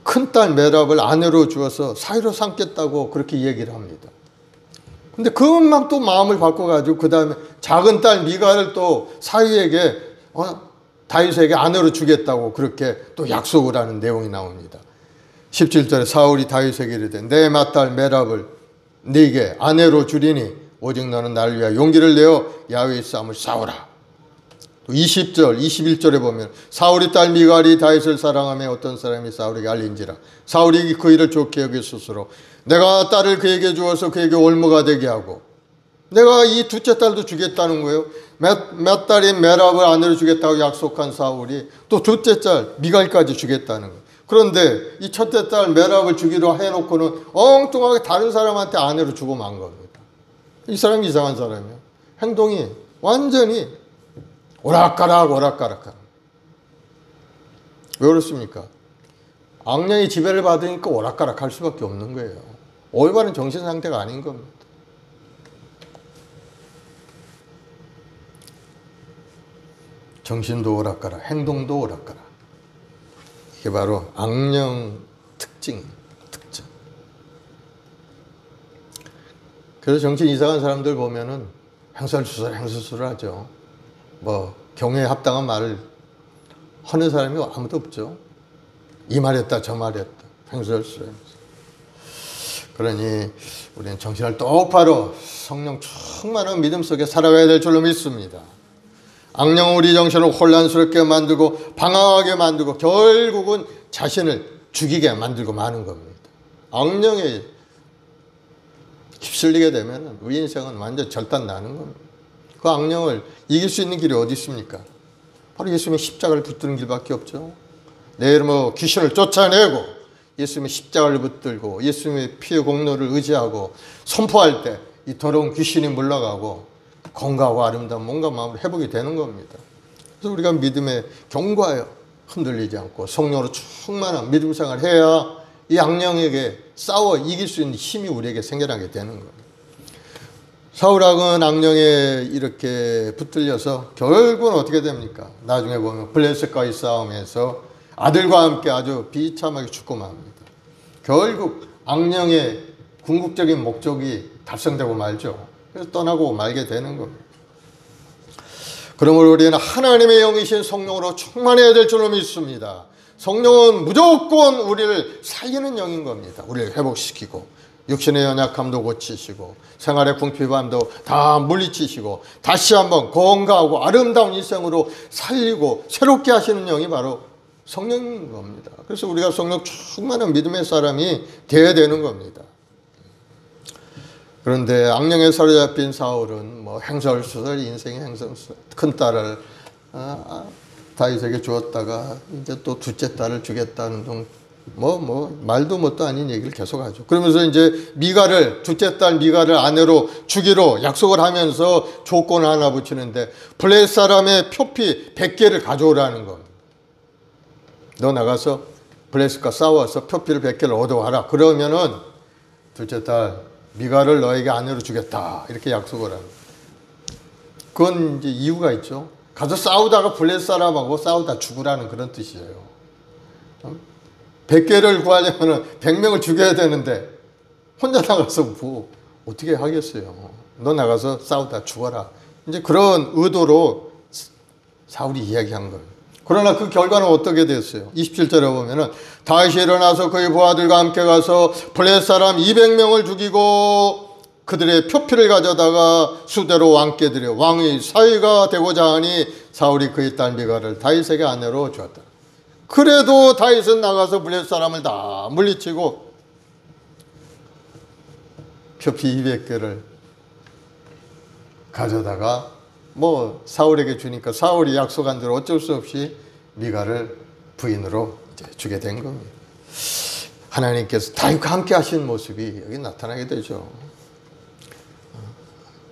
큰딸 메랍을 아내로 주어서 사위로 삼겠다고 그렇게 얘기를 합니다. 근데 금방 또 마음을 바꿔가지고 그 다음에 작은 딸 미갈을 또 사위에게 다윗에게 아내로 주겠다고 그렇게 또 약속을 하는 내용이 나옵니다. 17절에 사울이 다윗에게 이르되 내 맏딸 메랍을 네게 아내로 주리니 오직 너는 나를 위하여 용기를 내어 야훼의 싸움을 싸우라. 또 20절, 21절에 보면 사울의 딸 미갈이 다윗을 사랑하며 어떤 사람이 사울에게 알린지라. 사울이 그 일을 좋게 여길 스스로 내가 딸을 그에게 주어서 그에게 올무가 되게 하고 내가 이 둘째 딸도 주겠다는 거예요. 몇 딸인 메랍을 아내로 주겠다고 약속한 사울이 또 둘째 딸 미갈까지 주겠다는 거예요. 그런데 이 첫째 딸 메랍을 주기로 해놓고는 엉뚱하게 다른 사람한테 아내로 주고 만 겁니다. 이 사람이 이상한 사람이에요. 행동이 완전히 오락가락. 왜 그렇습니까? 악령의 지배를 받으니까 오락가락 할 수밖에 없는 거예요. 올바른 정신 상태가 아닌 겁니다. 정신도 오락가락, 행동도 오락가락. 이게 바로 악령 특징. 그래서 정신 이상한 사람들 보면은 행설수설 하죠. 뭐 경우에 합당한 말을 하는 사람이 아무도 없죠. 이 말했다 저 말했다 행설수설. 그러니 우리는 정신을 똑바로 성령 충만한 믿음 속에 살아가야 될 줄로 믿습니다. 악령은 우리 정신을 혼란스럽게 만들고 방황하게 만들고 결국은 자신을 죽이게 만들고 마는 겁니다. 악령에 휩쓸리게 되면 우리 인생은 완전 절단 나는 겁니다. 그 악령을 이길 수 있는 길이 어디 있습니까? 바로 예수님의 십자가를 붙드는 길밖에 없죠. 내일 뭐 귀신을 쫓아내고 예수님의 십자가를 붙들고 예수님의 피의 공로를 의지하고 선포할 때 이 더러운 귀신이 물러가고 건강하고 아름다운 몸과 마음을 회복이 되는 겁니다. 그래서 우리가 믿음에 견고하여 흔들리지 않고 성령으로 충만한 믿음 생활을 해야 이 악령에게 싸워 이길 수 있는 힘이 우리에게 생겨나게 되는 겁니다. 사울왕은 악령에 이렇게 붙들려서 결국은 어떻게 됩니까? 나중에 보면 블레셋과의 싸움에서 아들과 함께 아주 비참하게 죽고 맙니다. 결국 악령의 궁극적인 목적이 달성되고 말죠. 그래서 떠나고 말게 되는 겁니다. 그러므로 우리는 하나님의 영이신 성령으로 충만해야 될 줄로 믿습니다. 성령은 무조건 우리를 살리는 영인 겁니다. 우리를 회복시키고 육신의 연약함도 고치시고 생활의 궁핍함도 다 물리치시고 다시 한번 건강하고 아름다운 일생으로 살리고 새롭게 하시는 영이 바로 성령인 겁니다. 그래서 우리가 성령 충만한 믿음의 사람이 되어야 되는 겁니다. 그런데 악령에 사로잡힌 사울은 뭐 행설수설, 인생의 행설수설, 큰 딸을 다윗에게 주었다가 이제 또 둘째 딸을 주겠다는 등 말도 못도 아닌 얘기를 계속하죠. 그러면서 이제 미갈을, 둘째 딸 미갈을 아내로 주기로 약속을 하면서 조건을 하나 붙이는데, 블레셋 사람의 표피 100개를 가져오라는 겁니다. 너 나가서 블레셋과 싸워서 표피를 100개를 얻어와라. 그러면은 둘째 딸 미갈을 너에게 아내로 주겠다. 이렇게 약속을 합니다. 그건 이제 이유가 있죠. 가서 싸우다가 블레셋 사람하고 싸우다 죽으라는 그런 뜻이에요. 100개를 구하려면 100명을 죽여야 되는데 혼자 나가서 뭐 어떻게 하겠어요. 너 나가서 싸우다 죽어라. 이제 그런 의도로 사울이 이야기한 거예요. 그러나 그 결과는 어떻게 됐어요? 27절에 보면은 다윗이 일어나서 그의 부하들과 함께 가서 블레셋 사람 200명을 죽이고 그들의 표피를 가져다가 수대로 왕께 드려 왕의 사위가 되고자 하니 사울이 그의 딸 미갈을 다윗에게 아내로 주었다. 그래도 다윗은 나가서 블레셋 사람을 다 물리치고 표피 200개를 가져다가 사울에게 주니까 사울이 약속한 대로 어쩔 수 없이 미갈을 부인으로 이제 주게 된 겁니다. 하나님께서 다윗과 함께 하신 모습이 여기 나타나게 되죠.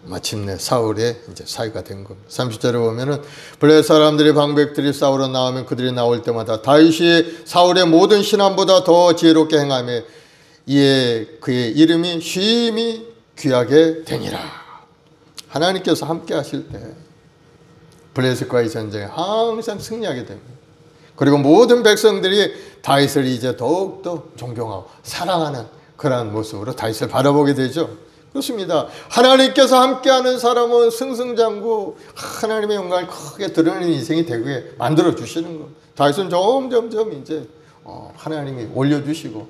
마침내 사울의 이제 사위가 된 겁니다. 30절에 보면은 블레셋 사람들의 방백들이 싸우러 나오면 그들이 나올 때마다 다윗이 사울의 모든 신함보다 더 지혜롭게 행하며 이에 그의 이름이 쉼이 귀하게 되니라. 하나님께서 함께 하실 때 블레셋과의 전쟁에 항상 승리하게 됩니다. 그리고 모든 백성들이 다윗을 이제 더욱더 존경하고 사랑하는 그러한 모습으로 다윗을 바라보게 되죠. 그렇습니다. 하나님께서 함께하는 사람은 승승장구 하나님의 영광을 크게 드러내는 인생이 되게 만들어 주시는 것. 다윗은 점점 이제 하나님이 올려주시고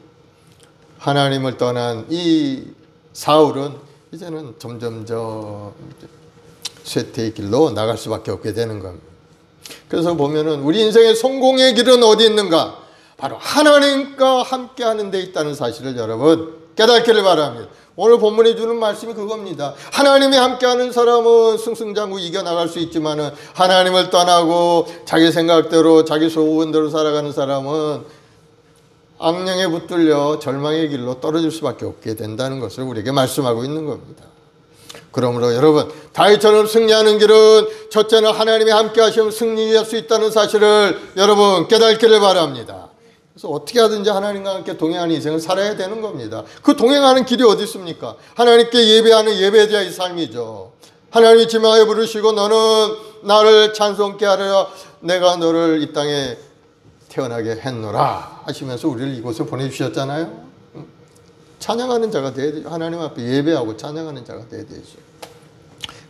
하나님을 떠난 이 사울은 이제는 점점 쇠퇴의 길로 나갈 수밖에 없게 되는 겁니다. 그래서 보면은 우리 인생의 성공의 길은 어디 있는가? 바로 하나님과 함께하는 데 있다는 사실을 여러분 깨닫기를 바랍니다. 오늘 본문이 주는 말씀이 그겁니다. 하나님이 함께하는 사람은 승승장구 이겨나갈 수 있지만은 하나님을 떠나고 자기 생각대로 자기 소원대로 살아가는 사람은 악령에 붙들려 절망의 길로 떨어질 수밖에 없게 된다는 것을 우리에게 말씀하고 있는 겁니다. 그러므로 여러분 다윗처럼 승리하는 길은 첫째는 하나님이 함께 하시면 승리할 수 있다는 사실을 여러분 깨닫기를 바랍니다. 그래서 어떻게 하든지 하나님과 함께 동행하는 인생을 살아야 되는 겁니다. 그 동행하는 길이 어디 있습니까? 하나님께 예배하는 예배자의 삶이죠. 하나님이 지명하여 부르시고 너는 나를 찬송케 하라 내가 너를 이 땅에 태어나게 했노라 하시면서 우리를 이곳에 보내주셨잖아요. 찬양하는 자가 돼야 되죠. 하나님 앞에 예배하고 찬양하는 자가 돼야 되죠.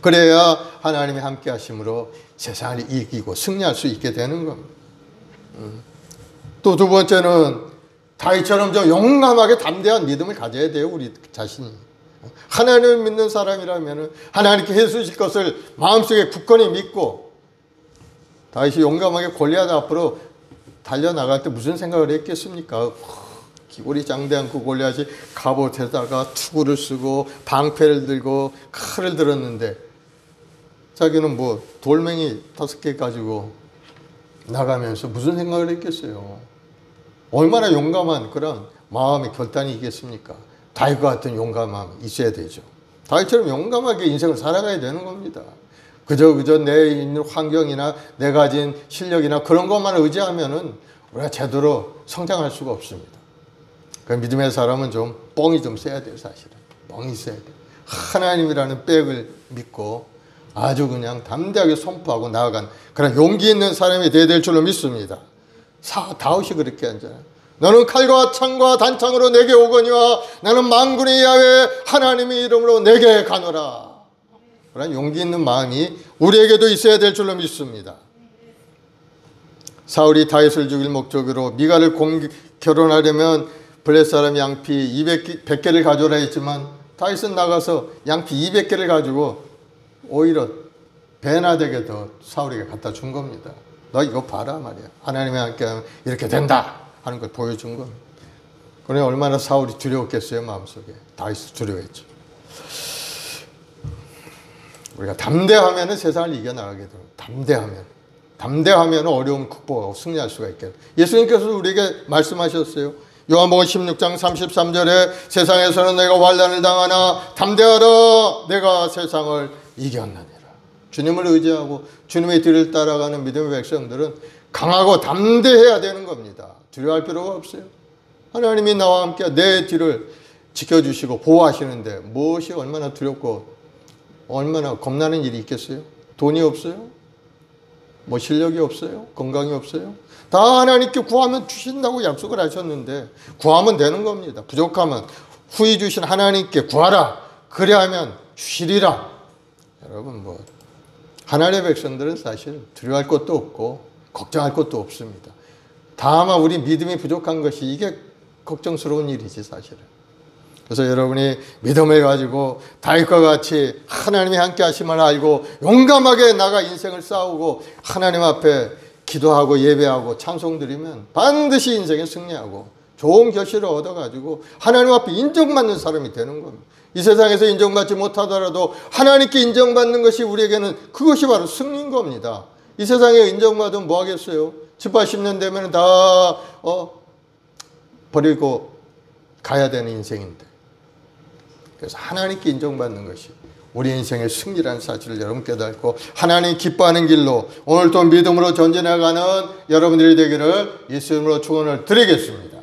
그래야 하나님이 함께 하심으로 세상을 이기고 승리할 수 있게 되는 겁니다. 또 두 번째는 다윗처럼 좀 용감하게 담대한 믿음을 가져야 돼요. 우리 자신이. 하나님을 믿는 사람이라면 하나님께 해주실 것을 마음속에 굳건히 믿고 다윗이 용감하게 골리앗 앞으로 달려나갈 때 무슨 생각을 했겠습니까? 기골이 장대한 그 골리앗이 갑옷에다가 투구를 쓰고 방패를 들고 칼을 들었는데 자기는 돌멩이 5개 가지고 나가면서 무슨 생각을 했겠어요? 얼마나 용감한 그런 마음의 결단이 있겠습니까? 다윗과 같은 용감함이 있어야 되죠. 다윗처럼 용감하게 인생을 살아가야 되는 겁니다. 그저 내 있는 환경이나 내 가진 실력이나 그런 것만 의지하면은 우리가 제대로 성장할 수가 없습니다. 그 믿음의 사람은 좀 뻥이 좀 세야 돼요, 사실은. 뻥이 있어야 돼요. 하나님이라는 백을 믿고 아주 그냥 담대하게 선포하고 나아간 그런 용기 있는 사람이 되어야 될 줄로 믿습니다. 다윗이 그렇게 하잖아요. 너는 칼과 창과 단창으로 내게 오거니와 나는 만군의 야훼 하나님의 이름으로 내게 가노라. 그런 용기 있는 마음이 우리에게도 있어야 될 줄로 믿습니다. 사울이 다윗을 죽일 목적으로 미갈을 결혼하려면 블레셋 사람 양피 100개를 가져오라 했지만 다윗은 나가서 양피 200개를 가지고 오히려 배나 되게 더 사울에게 갖다 준 겁니다. 너 이거 봐라 말이야. 하나님과 함께 하면 이렇게 된다 하는 걸 보여준 겁니다. 그러니 얼마나 사울이 두려웠겠어요, 마음속에. 다윗이 두려워했죠. 우리가 담대하면 세상을 이겨나가게 됩니다. 담대하면 어려움을 극복하고 승리할 수가 있게 됩니다. 예수님께서 우리에게 말씀하셨어요. 요한복음 16장 33절에 세상에서는 내가 환난을 당하나 담대하라 내가 세상을 이겼느니라. 주님을 의지하고 주님의 뒤를 따라가는 믿음의 백성들은 강하고 담대해야 되는 겁니다. 두려워할 필요가 없어요. 하나님이 나와 함께 내 뒤를 지켜주시고 보호하시는데 무엇이 얼마나 두렵고 얼마나 겁나는 일이 있겠어요? 돈이 없어요? 뭐 실력이 없어요? 건강이 없어요? 다 하나님께 구하면 주신다고 약속을 하셨는데 구하면 되는 겁니다. 부족하면 후히 주신 하나님께 구하라. 그래야만 주시리라. 여러분 하나님의 백성들은 사실 두려워할 것도 없고 걱정할 것도 없습니다. 다만 우리 믿음이 부족한 것이 이게 걱정스러운 일이지 사실은. 그래서 여러분이 믿음을 가지고 다윗과 같이 하나님이 함께 하심을 알고 용감하게 나가 인생을 싸우고 하나님 앞에 기도하고 예배하고 찬송 드리면 반드시 인생에 승리하고 좋은 결실을 얻어가지고 하나님 앞에 인정받는 사람이 되는 겁니다. 이 세상에서 인정받지 못하더라도 하나님께 인정받는 것이 우리에게는 그것이 바로 승리인 겁니다. 이 세상에 인정받으면 뭐 하겠어요? 7, 80년 되면 다 버리고 가야 되는 인생인데. 그래서 하나님께 인정받는 것이 우리 인생의 승리라는 사실을 여러분 깨닫고 하나님 기뻐하는 길로 오늘도 믿음으로 전진해가는 여러분들이 되기를 예수님으로 축원을 드리겠습니다.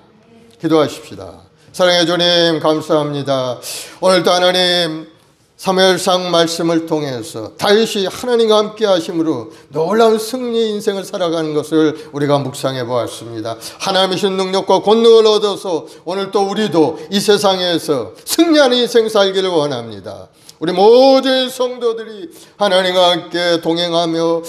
기도하십시다. 사랑해 주님 감사합니다. 오늘도 하나님 사무엘상 말씀을 통해서 다윗이 하나님과 함께 하심으로 놀라운 승리 인생을 살아가는 것을 우리가 묵상해 보았습니다. 하나님이신 능력과 권능을 얻어서 오늘 또 우리도 이 세상에서 승리하는 인생 살기를 원합니다. 우리 모든 성도들이 하나님과 함께 동행하며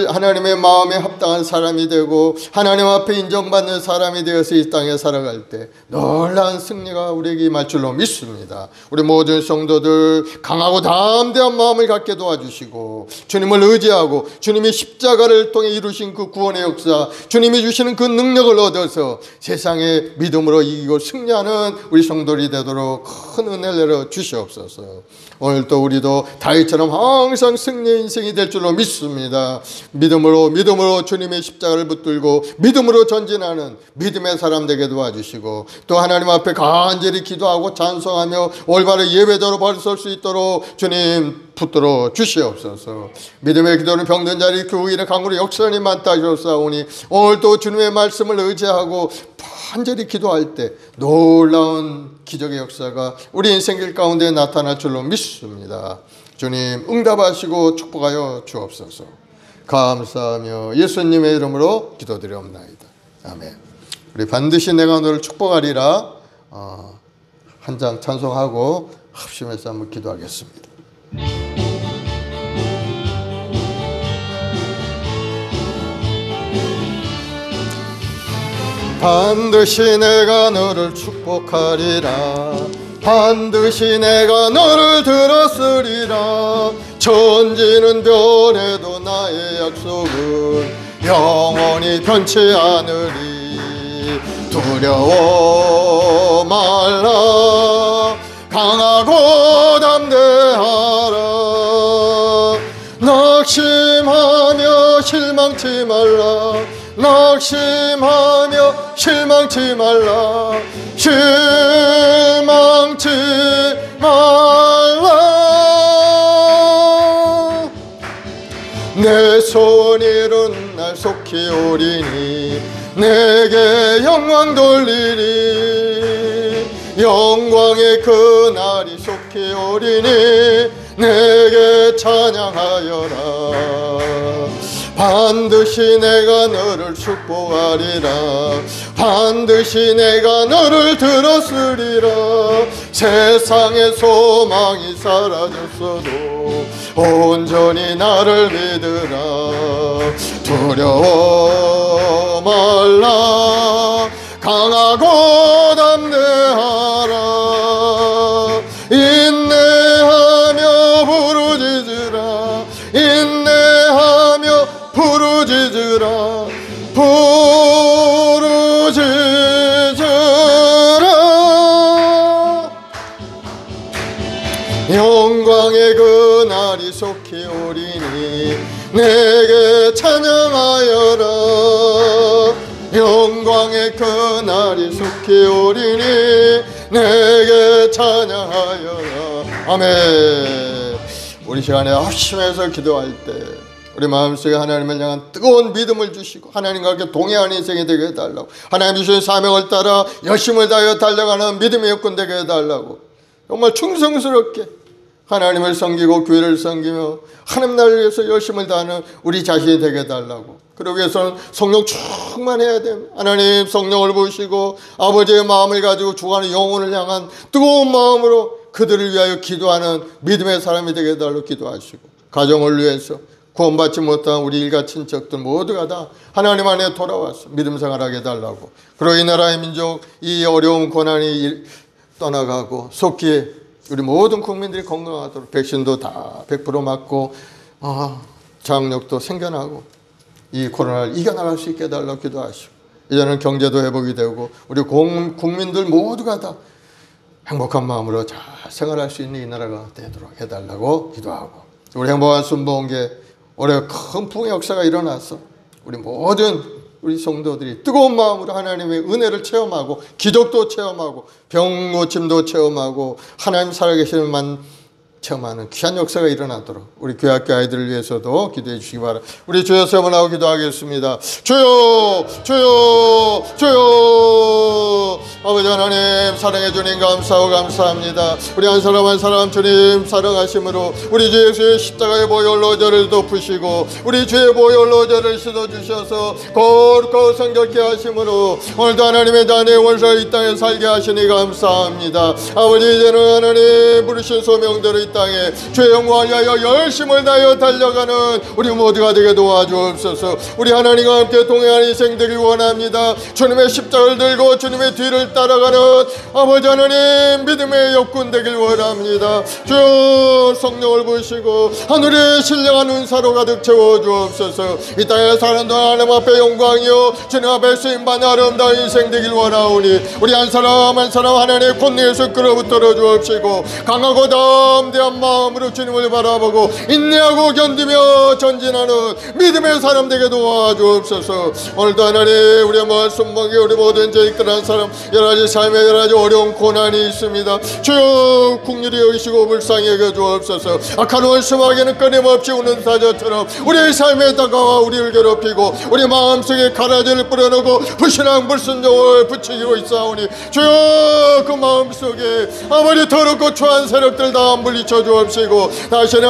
하나님의 마음에 합당한 사람이 되고 하나님 앞에 인정받는 사람이 되어서 이 땅에 살아갈 때 놀라운 승리가 우리에게 임할 줄로 믿습니다. 우리 모든 성도들 강하고 담대한 마음을 갖게 도와주시고 주님을 의지하고 주님이 십자가를 통해 이루신 그 구원의 역사, 주님이 주시는 그 능력을 얻어서 세상의 믿음으로 이기고 승리하는 우리 성도들이 되도록 큰 은혜를 내려 주시옵소서. 오늘 또 우리도 다윗처럼 항상 승리의 인생이 될 줄로 믿습니다. 믿음으로 주님의 십자가를 붙들고 믿음으로 전진하는 믿음의 사람 되게 도와주시고 또 하나님 앞에 간절히 기도하고 찬송하며 올바른 예배자로 벌설 수 있도록 주님 붙들어 주시옵소서. 믿음의 기도는 병든 자리 그 후일에 강으로 역선이 많다 하셨사오니 오늘 또 주님의 말씀을 의지하고 간절히 기도할 때 놀라운 기적의 역사가 우리 인생길 가운데 나타날 줄로 믿습니다. 주님 응답하시고 축복하여 주옵소서. 감사하며 예수님의 이름으로 기도드리옵나이다. 아멘. 우리 반드시 내가 너를 축복하리라 한 장 찬송하고 합심해서 한번 기도하겠습니다. 반드시 내가 너를 축복하리라. 반드시 내가 너를 들었으리라. 천지는 변해도 나의 약속은 영원히 변치 않으리. 두려워 말라. 강하고 담대하라. 낙심하며 실망치 말라. 낙심하며 실망치 말라. 실망치 말라. 내 소원 이룬 날 속히 오리니 내게 영광 돌리리. 영광의 그날이 속히 오리니 내게 찬양하여라. 반드시 내가 너를 축복하리라. 반드시 내가 너를 들었으리라. 세상의 소망이 사라졌어도 온전히 나를 믿으라. 두려워 말라. 강하고 담대하라. 인내하며 부르짖으라. 인내하며 부르짖으라. 부르짖으라. 영광의 그날이 속히 오리니 내게 찬양하여라. 영광의 그날이 속히 오리니 내게 찬양하여라. 아멘. 우리 시간에 합심해서 기도할 때 우리 마음속에 하나님을 향한 뜨거운 믿음을 주시고 하나님과 함께 동행하는 인생이 되게 해달라고, 하나님 주신 사명을 따라 열심을 다하여 달려가는 믿음의 여건 되게 해달라고, 정말 충성스럽게 하나님을 섬기고 교회를 섬기며 하나님 나라를 위해서 열심을 다하는 우리 자신이 되게 해달라고. 그러기 위해서는 성령 충만해야 됩니다. 하나님 성령을 부으시고 아버지의 마음을 가지고 죽어가는 영혼을 향한 뜨거운 마음으로 그들을 위하여 기도하는 믿음의 사람이 되게 해달라고 기도하시고, 가정을 위해서 구원받지 못한 우리 일가 친척들 모두가 다 하나님 안에 돌아와서 믿음 생활하게 해달라고. 그리고 이 나라의 민족 이 어려운 고난이 떠나가고 속기에 우리 모든 국민들이 건강하도록 백신도 다 100% 맞고 장력도 생겨나고 이 코로나를 이겨나갈 수 있게 해달라고 기도하시고, 이제는 경제도 회복이 되고 우리 국민들 모두가 다 행복한 마음으로 잘 생활할 수 있는 이 나라가 되도록 해달라고 기도하고, 우리 행복한 순복음교회 올해 큰 부흥의 역사가 일어나서 우리 모든 우리 성도들이 뜨거운 마음으로 하나님의 은혜를 체험하고 기적도 체험하고 병 고침도 체험하고 하나님 살아계시는 만 체험하는 귀한 역사가 일어나도록 우리 교회학교 아이들을 위해서도 기도해 주시기 바랍니다. 우리 주여 세 번 하고 기도하겠습니다. 주여 주여 주여. 아버지 하나님 사랑해 주님 감사하고 감사합니다. 우리 한 사람 한 사람 주님 사랑하심으로 우리 주 예수의 십자가의 보혈로 저를 덮으시고 우리 주의 보혈로 저를 씻어주셔서 거룩하고 성결케 하심으로 오늘도 하나님의 자녀의 원수가 이 땅에 살게 하시니 감사합니다. 아버지 이제는 하나님 부르신 소명대로 이 땅에 주의 영광을 위하여 열심을 다하여 달려가는 우리 모두가 되게 도와주옵소서. 우리 하나님과 함께 동행하는 인생 되길 원합니다. 주님의 십자가를 들고 주님의 뒤를 따라가는 아버지 하나님 믿음의 역군 되길 원합니다. 주 성령을 부으시고 하늘의 신령한 은사로 가득 채워주옵소서. 이 땅에 사는 동안 하나님 앞에 영광이요 주님 앞에 쓰임받는 아름다운 인생 되길 원하오니 우리 한 사람 한 사람 하나님의 권능에서 끌어붙들어 주옵시고 강하고 담대한 마음으로 주님을 바라보고 인내하고 견디며 전진하는 믿음의 사람 되게 도와주옵소서. 오늘도 하나님 우리의 말씀 먹이 우리 모든 저희들 한 사람 여러 가지 삶에 여러 가지 어려운 고난이 있습니다. 주여 국률이 여기시고 불쌍히 여겨주옵소서. 악한 원수마귀는 끊임없이 우는 사자처럼 우리의 삶에 다가와 우리를 괴롭히고 우리 마음속에 가라지를 뿌려놓고 불신앙 불순종을 붙이기로 있사오니 주여 그 마음속에 아버지 더럽고 추한 세력들 다 물리쳐 주옵시고 다시는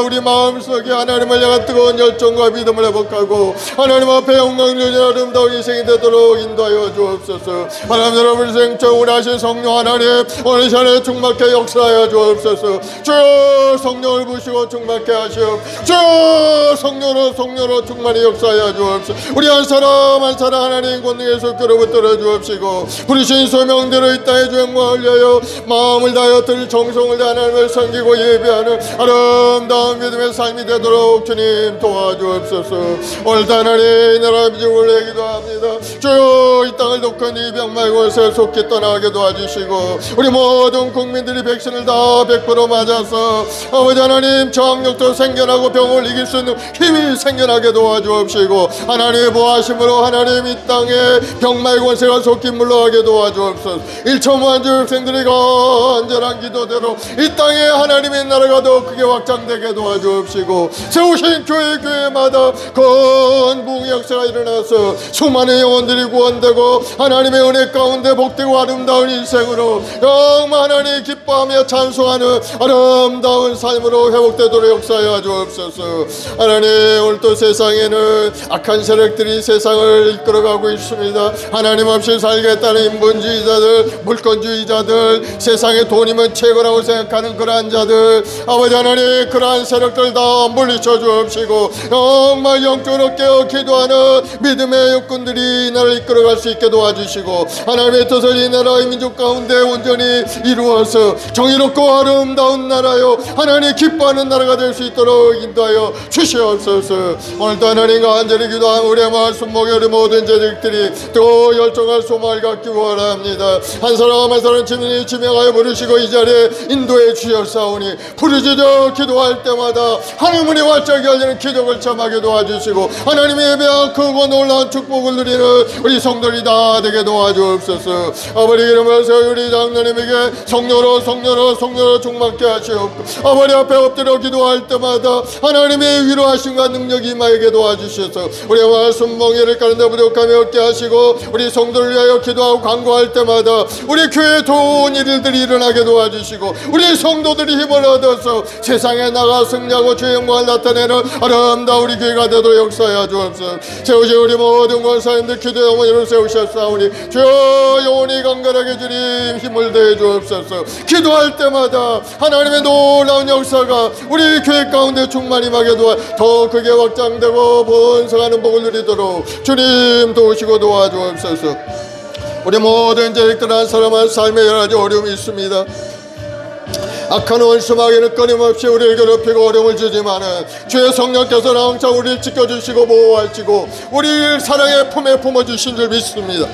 우리 마음속에 하나님을 향한 뜨거운 열정과 믿음을 회복하고 하나님 앞에 영광유진 아름다운 인생이 되도록 인도하여 주옵소서. 하나님 여러분 생청을 하신 성령 하나님 오늘 시간에 충만케 역사하여 주옵소서. 주여 성령을 부으시고 충만케 하시옵. 주여 성령으로 충만히 역사하여 주옵소서. 우리 한 사람 한 사람 하나님 권능에서 끌어붙들어 주옵시고 부르신 소명대로 이 땅의 주영광을 위하여 마음을 다하여 들 정성을 다하여 하나님을 섬기고 예배하는 아름다운 믿음의 삶이 되도록 주님 도와주옵소서. 오늘도 하나님 나라 민족을 내기도 합니다. 주여 이 땅을 독한 이 병말고에서 속히 떠나게 도와주시고 우리 모든 국민들이 백신을 다 100% 맞아서 아버지 하나님 저항력도 생겨나고 병을 이길 수 있는 힘이 생겨나게 도와주옵시고 하나님의 보하심으로 하나님 이 땅에 병말권세가 속히 물러가게 도와주옵소서. 1천만 주육생들이 간절한 기도대로 이 땅에 하나님의 나라가 더 크게 확장되게 도와주옵시고 세우신 교회마다 큰 부흥의 역사가 일어나서 수많은 영혼들이 구원되고 하나님의 은혜 가운데 복되고 아름다운 인생으로 정말 하나님 기뻐하며 찬송하는 아름다운 삶으로 회복되도록 역사하여 주옵소서. 하나님 오늘 또 세상에는 악한 세력들이 세상을 이끌어가고 있습니다. 하나님 없이 살겠다는 인본주의자들 물건주의자들 세상에 돈이면 최고라고 생각하는 그러한 자들 아버지 하나님 그러한 세력들 다 물리쳐 주옵시고 정말 영적으로 깨어 기도하는 믿음의 육군들이 이 나라를 이끌어갈 수 있게 도와주시고 하나님의 뜻을 이 나라의 민족 가운데 온전히 이루어서 정의롭고 아름다운 나라요 하나님 기뻐하는 나라가 될 수 있도록 인도하여 주시옵소서. 오늘도 하나님과 간절히 기도한 우리의 말씀 목에 우리 모든 제직들이 또 열정할 소망을 갖기 원합니다. 한 사람 한 사람 주님이 지명하여 부르시고 이 자리에 인도해 주셨사 원하옵나오니 부르짖어 기도할 때마다 하늘문이 활짝 열리는 기적을 참하게 도와주시고 하나님의 예배와 크고 놀라운 축복을 누리는 우리 성도들이 다 되게 도와주옵소서. 아버지 이름을 세워 우리 장로님에게 성령으로 충만케 하시옵고 아버지 앞에 엎드려 기도할 때마다 하나님의 위로하심과 능력이 임하게 도와주셔서 우리 말씀 멍에를 가는데 부족함이 없게 하시고 우리 성도를 위하여 기도하고 간구할 때마다 우리 교회에 좋은 일들이 일어나게 도와주시고 우리 성도들이 힘을 얻어서 세상에 나가 승리하고 주의 영광을 나타내는 아름다운 우리 교회가 되도록 역사하여 주옵소서. 세우신 우리 모든 권사님들 기도의 어머니를 세우셨사오니 주여 영원히 강건하게 주님 힘을 대해 주옵소서. 기도할 때마다 하나님의 놀라운 역사가 우리 교회 가운데 충만히 임하게 도와 더 크게 확장되고 번성하는 복을 누리도록 주님 도우시고 도와주옵소서. 우리 모든 자식들 한 사람한 삶에 여러 가지 어려움이 있습니다. 악한 원수마귀는 끊임없이 우리를 괴롭히고 어려움을 주지만은 주의 성령께서는 항상 우리를 지켜주시고 보호하시고 우리를 사랑의 품에 품어주신 줄 믿습니다.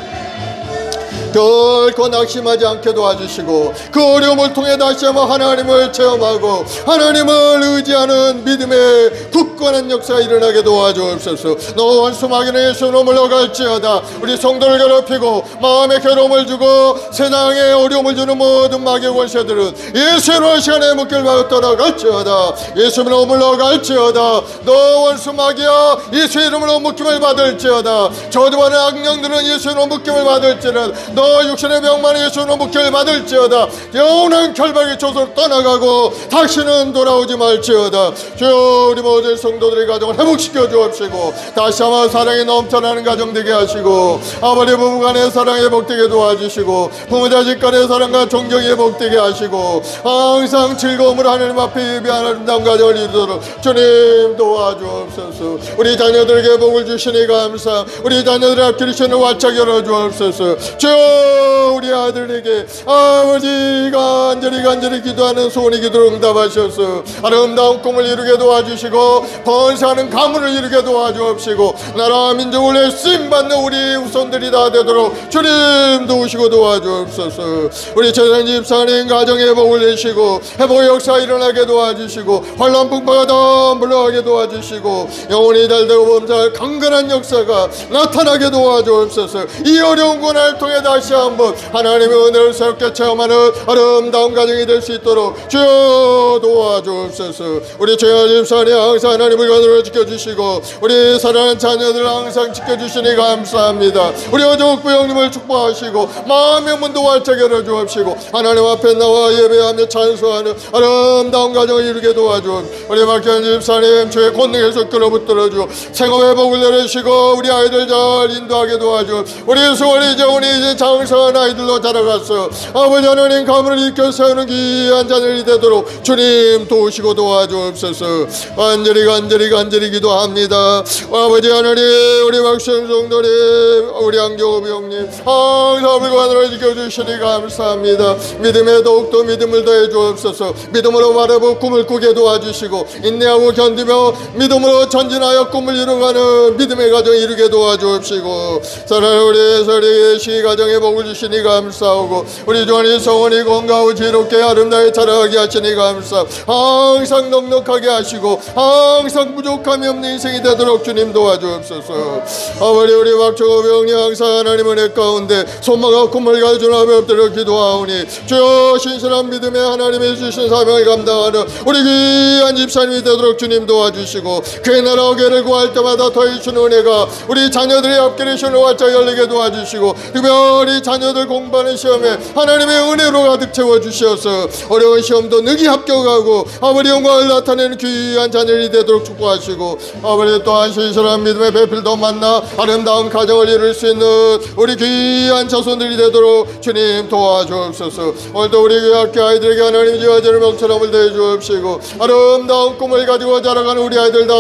결코 낙심하지 않게 도와주시고 그 어려움을 통해 다시 한번 하나님을 체험하고 하나님을 의지하는 믿음의 굳건한 역사가 일어나게 도와주옵소서. 너 원수마귀는 예수로 물러갈지어다. 우리 성도를 괴롭히고 마음에 괴로움을 주고 세상에 어려움을 주는 모든 마귀의 권세들은 예수로 시간에 묶일마고 떠나갈지어다. 예수로 물러갈지어다. 너 원수마귀야 예수 이름으로 묶임을 받을지어다. 저주받은 악령들은 예수로 묶임을 받을지어다. 너 육신의 병만은 예수로 묶임을 받을지어다. 영원한 결박의 조소로 떠나가고 다시는 돌아오지 말지어다. 주여 우리 모든 성도들의 가정을 회복시켜 주옵시고 다시 한번 사랑이 넘쳐나는 가정 되게 하시고 아버지 부부간의 사랑이 회복되게 도와주시고 부모 자식 간의 사랑과 존경이 회복되게 하시고 항상 즐거움으로 하나님 앞에 예배하는 아름다운 가정을 이루도록 주님 도와주옵소서. 우리 자녀들에게 복을 주시니 감사. 우리 자녀들의 앞길을 주는 활짝 열어주옵소서. 주여 우리 아들에게 아버지가 간절히 기도하는 소원이 기도를 응답하셔서 아름다운 꿈을 이루게 도와주시고 번성하는 가문을 이루게 도와주옵시고 나라 민족을 쓰임받는 우리 후손들이 다 되도록 주님 도우시고 도와주옵소서. 우리 재산 집사님 가정에 복을 내시고 회복의 역사 일어나게 도와주시고 환난 풍파가 다 물러가게 도와주시고 영원히 잘되고 범사할 강건한 역사가 나타나게 도와주옵소서. 이 어려운 고난을 통해 다시 한번 하나님의 은혜를 새롭게 체험하는 아름다운 가정이 될 수 있도록 주여 도와주옵소서. 우리 재산 집사님 항상 하나님의 은혜로 지켜주시고 우리 사랑하는 자녀들 항상 지켜주시니 감사합니다. 우리 어조국 부형님을 축복하시고 마음의 문도 활짝 열어주옵시고 하나님 앞에 나와 예배하며 찬송하는 아름다운 가정을 이루게 도와주옵시고 우리 박현 집사님 주의 권능에서 끌어붙들어주고 생업의 복을 내리시고 우리 아이들 잘 인도하게 도와주옵시고 우리 수원이 이제 장성한 아이들로 자라갔어 아버지 하나님 가문을 일으켜 세우는 귀한 자녀이 되도록 주님 도우시고 도와주옵소서. 간절히 기도합니다. 아버지 하나님 우리 박수영 성도님 우리 안경호 형님 항상 불관으로 지켜주시니 감사합니다. 믿음에 더욱더 믿음을 더해 주옵소서. 믿음으로 바라보 꿈을 꾸게 도와주시고 인내하고 견디며 믿음으로 전진하여 꿈을 이루어가는 믿음의 가정 이루게 도와주옵시고 사랑하는 우리 서리 시 가정에 복을 주시니 감사하고 우리 조원이 성원이 건강하고 지혜롭게 아름답게 자라게 하시니 감사. 항상 넉넉하게 하시고 항상 부족함이 없는 인생이 되도록 주님 도와주옵소서. 아버지 우리 박정호 병리 항상 하나님 은혜 가운데 손마가 꿈을 가지고 앞에 엎드려 기도하오니 주여 신실한 믿음에 하나님이 주신 사명을 감당하는 우리 귀한 집사님이 되도록 주님 도와주시고 그의 나라 어깨를 구할 때마다 더해주시는 은혜가 우리 자녀들의 앞길을 주는 활짝 열리게 도와주시고 특별히 자녀들 공부하는 시험에 하나님의 은혜로 가득 채워주셔서 어려운 시험도 능히 합격하고 아버지 영광을 나타내는 귀한 자녀들이 되도록 축복하시고 아버지 또한 신실한 믿음의 배필도 만나 아름다운 가정을 이룰 수 있는 우리 귀한 자손들이 되도록 주님 도와주옵소서. 오늘도 우리 학교 아이들에게 하나님 지어지는 명철함을 대해 주옵시고 아름다운 꿈을 가지고 자라가는 우리 아이들 다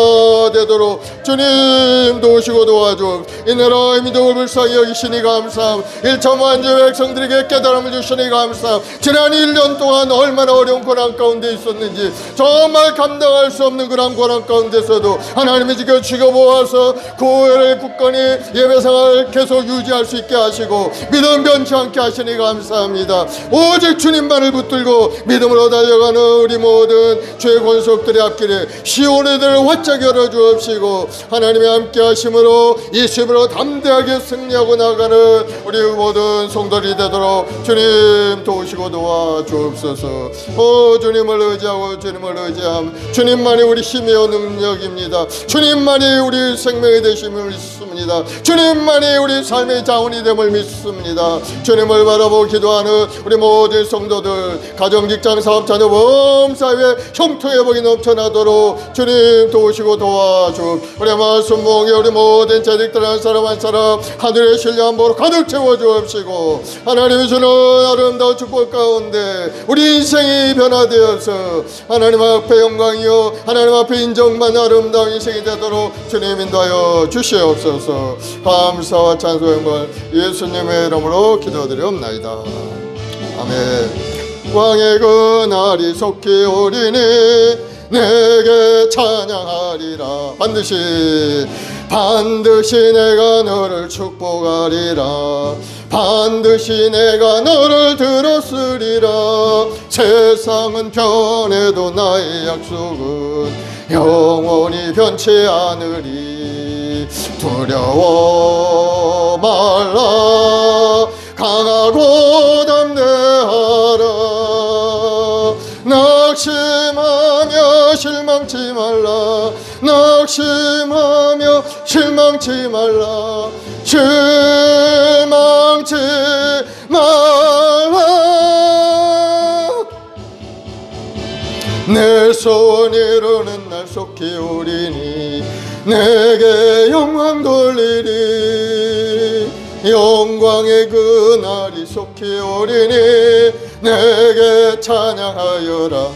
되도록 주님 도우시고 도와주옵소서. 이 나라의 민족을 불쌍히 여기시니 감사함. 이 1천만 주의 백성들에게 깨달음을 주시니 감사합니다. 지난 1년 동안 얼마나 어려운 고난 가운데 있었는지 정말 감당할 수 없는 그런 고난 가운데서도 하나님이 지켜주시고 모아서 교회를 굳건히 예배생활을 계속 유지할 수 있게 하시고 믿음 변치 않게 하시니 감사합니다. 오직 주님만을 붙들고 믿음으로 달려가는 우리 모든 죄 권속들의 앞길에 시온의 들을 활짝 열어주옵시고 하나님의 함께 하심으로 이 힘으로 담대하게 승리하고 나가는 우리 모든 성도들이 되도록 주님 도우시고 도와주옵소서. 주님을 의지하고 주님을 의지함. 주님만이 우리 힘이요 능력입니다. 주님만이 우리 생명이 되심을 믿습니다. 주님만이 우리 삶의 자원이 됨을 믿습니다. 주님을 바라보고 기도하는 우리 모든 성도들 가정 직장 사업 자녀 범사회 형통의 복이 넘쳐나도록 주님 도우시고 도와주. 우리 말씀봉에 우리 모든 자식들 한 사람 한 사람 하늘의 신령한 복으로 가득 채워주옵시고 하나님이 주는 아름다운 축복 가운데 우리 인생이 변화되어서 하나님 앞에 영광이요 하나님 앞에 인정만 아름다운 인생이 되도록 주님 인도하여 주시옵소서. 감사와 찬송 영광 예수님의 이름으로 기도드리옵나이다. 아멘. 왕의 그날이 속히 오리니 내게 찬양하리라. 반드시 내가 너를 축복하리라. 반드시 내가 너를 들었으리라. 세상은 변해도 나의 약속은 영원히 변치 않으리. 두려워 말라. 강하고 담대하라. 낙심하며 실망치 말라. 낙심하며 실망치 말라. 실망치 말라. 내 소원 이루는 날 속히 오리니 내게 영광 돌리리. 영광의 그날이 속히 오리니 내게 찬양하여라.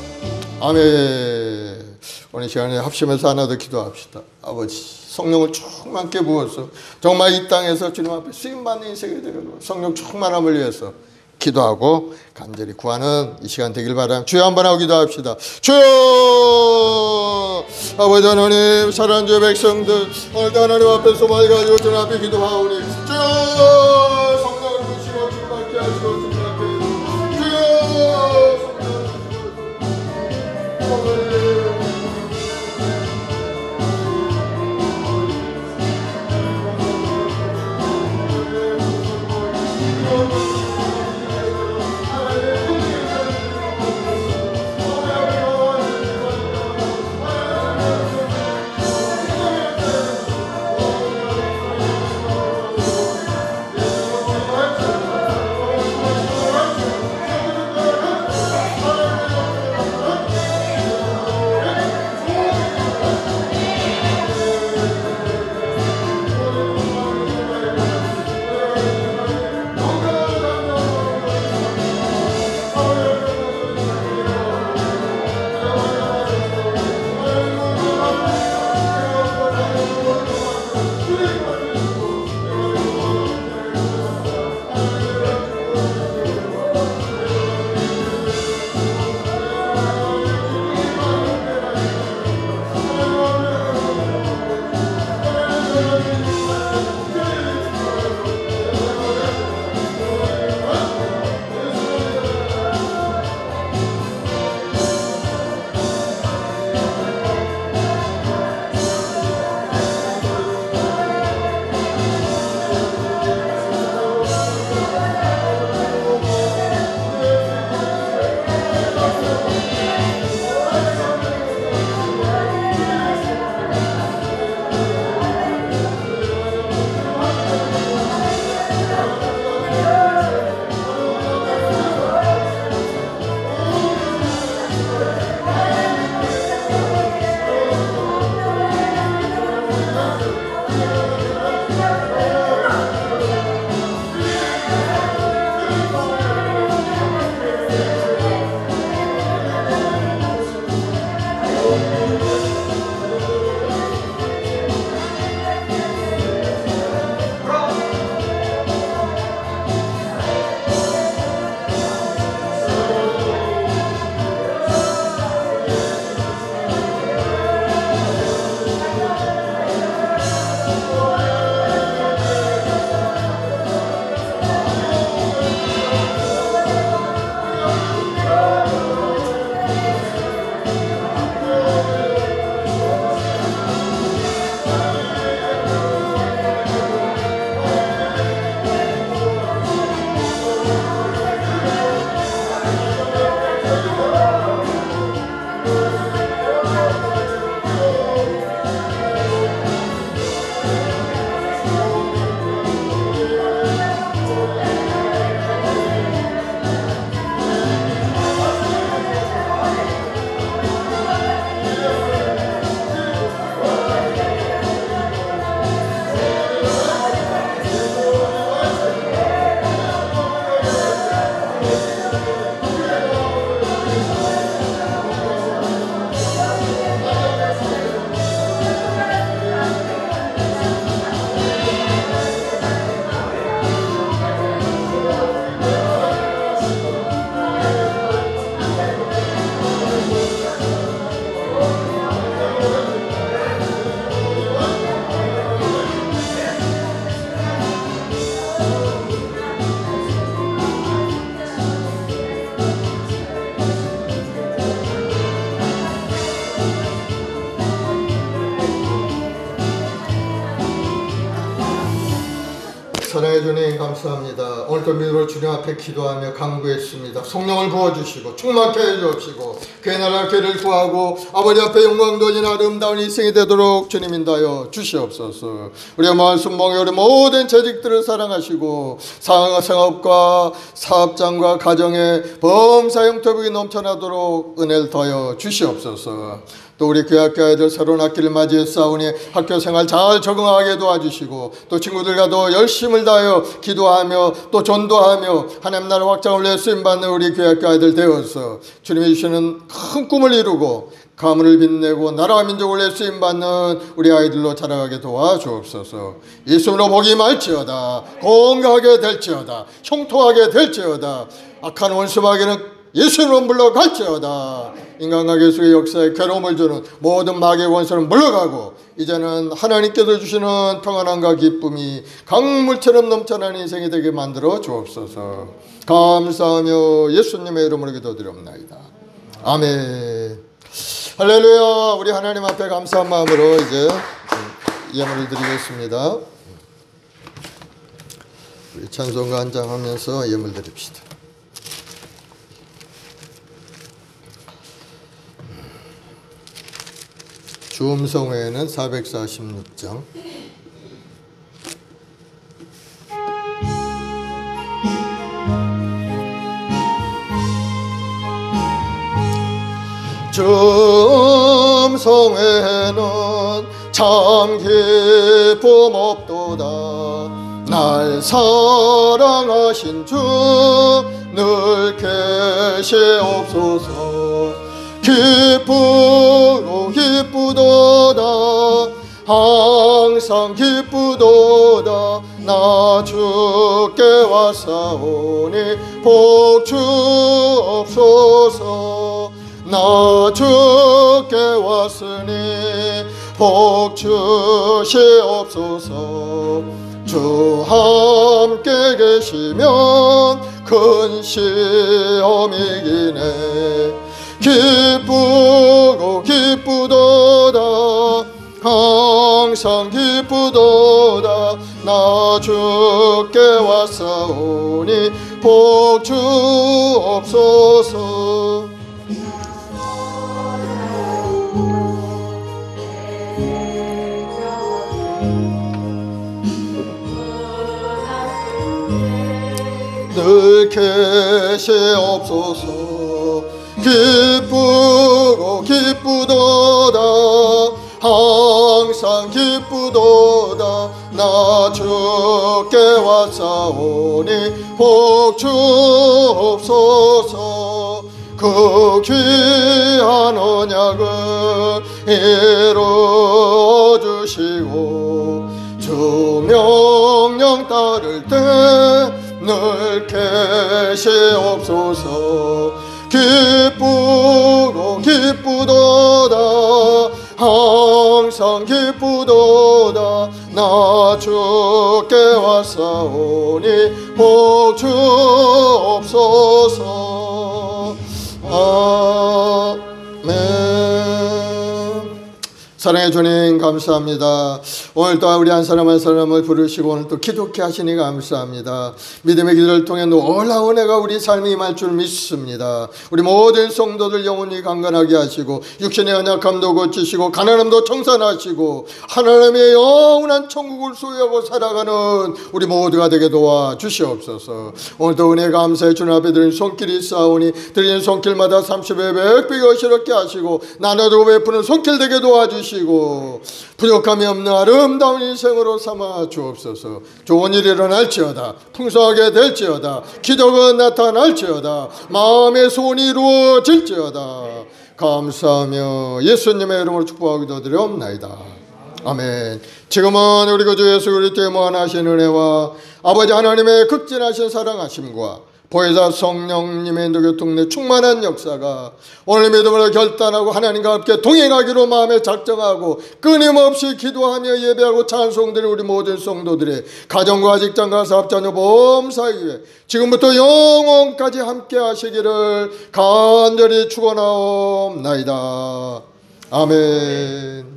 아멘. 오늘 시간에 합심해서 하나 더 기도합시다. 아버지 성령을 충만케 부어서 정말 이 땅에서 주님 앞에 쓰임받는 인생이 되도록 성령 충만함을 위해서 기도하고 간절히 구하는 이 시간 되길 바랍니다. 주여 한번 하고 기도합시다. 주여. 아버지 하나님 사랑하는 주의 백성들 오늘도 하나님 앞에서 말 가지고 주님 앞에 기도하오니 주여 성령을 부시고 충만케 하시고 충만케 주여 사랑해 주님 감사합니다. 오늘도 믿음으로 주님 앞에 기도하며 간구했습니다. 성령을 부어주시고 충만케 해주옵시고 그의 나라 교회를 구하고 아버지 앞에 영광 돌리는 아름다운 인생이 되도록 주님 인도하여 주시옵소서. 우리의 마을 순봉에 우리 모든 재직들을 사랑하시고 상업과 사업장과 가정에 범사 영토복이 넘쳐나도록 은혜를 더하여 주시옵소서. 또 우리 교회학교 아이들 새로운 학기를 맞이해 싸우니 학교 생활 잘 적응하게 도와주시고 또 친구들과도 열심을 다하여 기도하며 또 전도하며 하나님 나라 확장을 위해 쓰임받는 우리 교회학교 아이들 되어서 주님이 주시는 큰 꿈을 이루고 가문을 빛내고 나라와 민족을 위해 쓰임받는 우리 아이들로 자라가게 도와주옵소서. 예수로 복이 말지어다. 건강하게 될지어다. 형통하게 될지어다. 악한 원수마귀는 예수로 물러갈지어다. 인간과 예수의 역사에 괴로움을 주는 모든 마귀의 원수는 물러가고 이제는 하나님께서 주시는 평안함과 기쁨이 강물처럼 넘쳐나는 인생이 되게 만들어 주옵소서. 감사하며 예수님의 이름으로 기도드립니다. 아멘. 할렐루야. 우리 하나님 앞에 감사한 마음으로 이제 예물을 드리겠습니다. 우리 찬송가 한 장 하면서 예물 드립시다. 주음성회는 446장. 주음성회는 참 기쁨 없도다. 날 사랑하신 주 늘 계시옵소서. 기쁘도다 항상 기쁘도다. 나 주께 왔사오니 복 주옵소서. 나 주께 왔으니 복 주시옵소서. 주 함께 계시면 큰 시험이기네. 기쁘도다 항상 기쁘도다. 나 주께 왔사오니 복 주옵소서. 늘 계시옵소서. 기쁘도다 항상 기쁘도다. 나 주께 왔사오니 복 주옵소서. 그 귀한 언약을 이루어주시고 주 명령 따를 때 늘 계시옵소서. 기쁘도다 항상 기쁘도다. 나 주께 왔사오니 복 주옵소서. 아멘. 사랑해 주님 감사합니다. 오늘 또 우리 한 사람 한 사람을 부르시고 오늘 또 기독케 하시니 감사합니다. 믿음의 기도를 통해 놀라운 은혜가 우리 삶에 임할 줄 믿습니다. 우리 모든 성도들 영혼이 강건하게 하시고 육신의 연약함도 고치시고 가난함도 청산하시고 하나님의 영원한 천국을 소유하고 살아가는 우리 모두가 되게 도와주시옵소서. 오늘도 은혜 감사해 주님 앞에 드린 손길이 있사오니 드리는 손길마다 30배 100배 거시롭게 하시고 나눠주고 베푸는 손길 되게 도와주시고 부족함이 없는 아름다운 인생으로 삼아 주옵소서. 좋은 일이 일어날지어다. 풍성하게 될지어다. 기적은 나타날지어다. 마음의 소원이 이루어질지어다. 감사하며 예수님의 이름으로 축복하고 기도드리옵나이다. 아멘. 지금은 우리 구주 예수 그리스도의 무한하신 은혜와 아버지 하나님의 극진하신 사랑하심과 보혜사 성령님의 인도교통의 충만한 역사가 오늘 믿음으로 결단하고 하나님과 함께 동행하기로 마음에 작정하고 끊임없이 기도하며 예배하고 찬송드리는 우리 모든 성도들의 가정과 직장과 사업자녀 범사위에 지금부터 영원까지 함께 하시기를 간절히 축원하옵나이다. 아멘.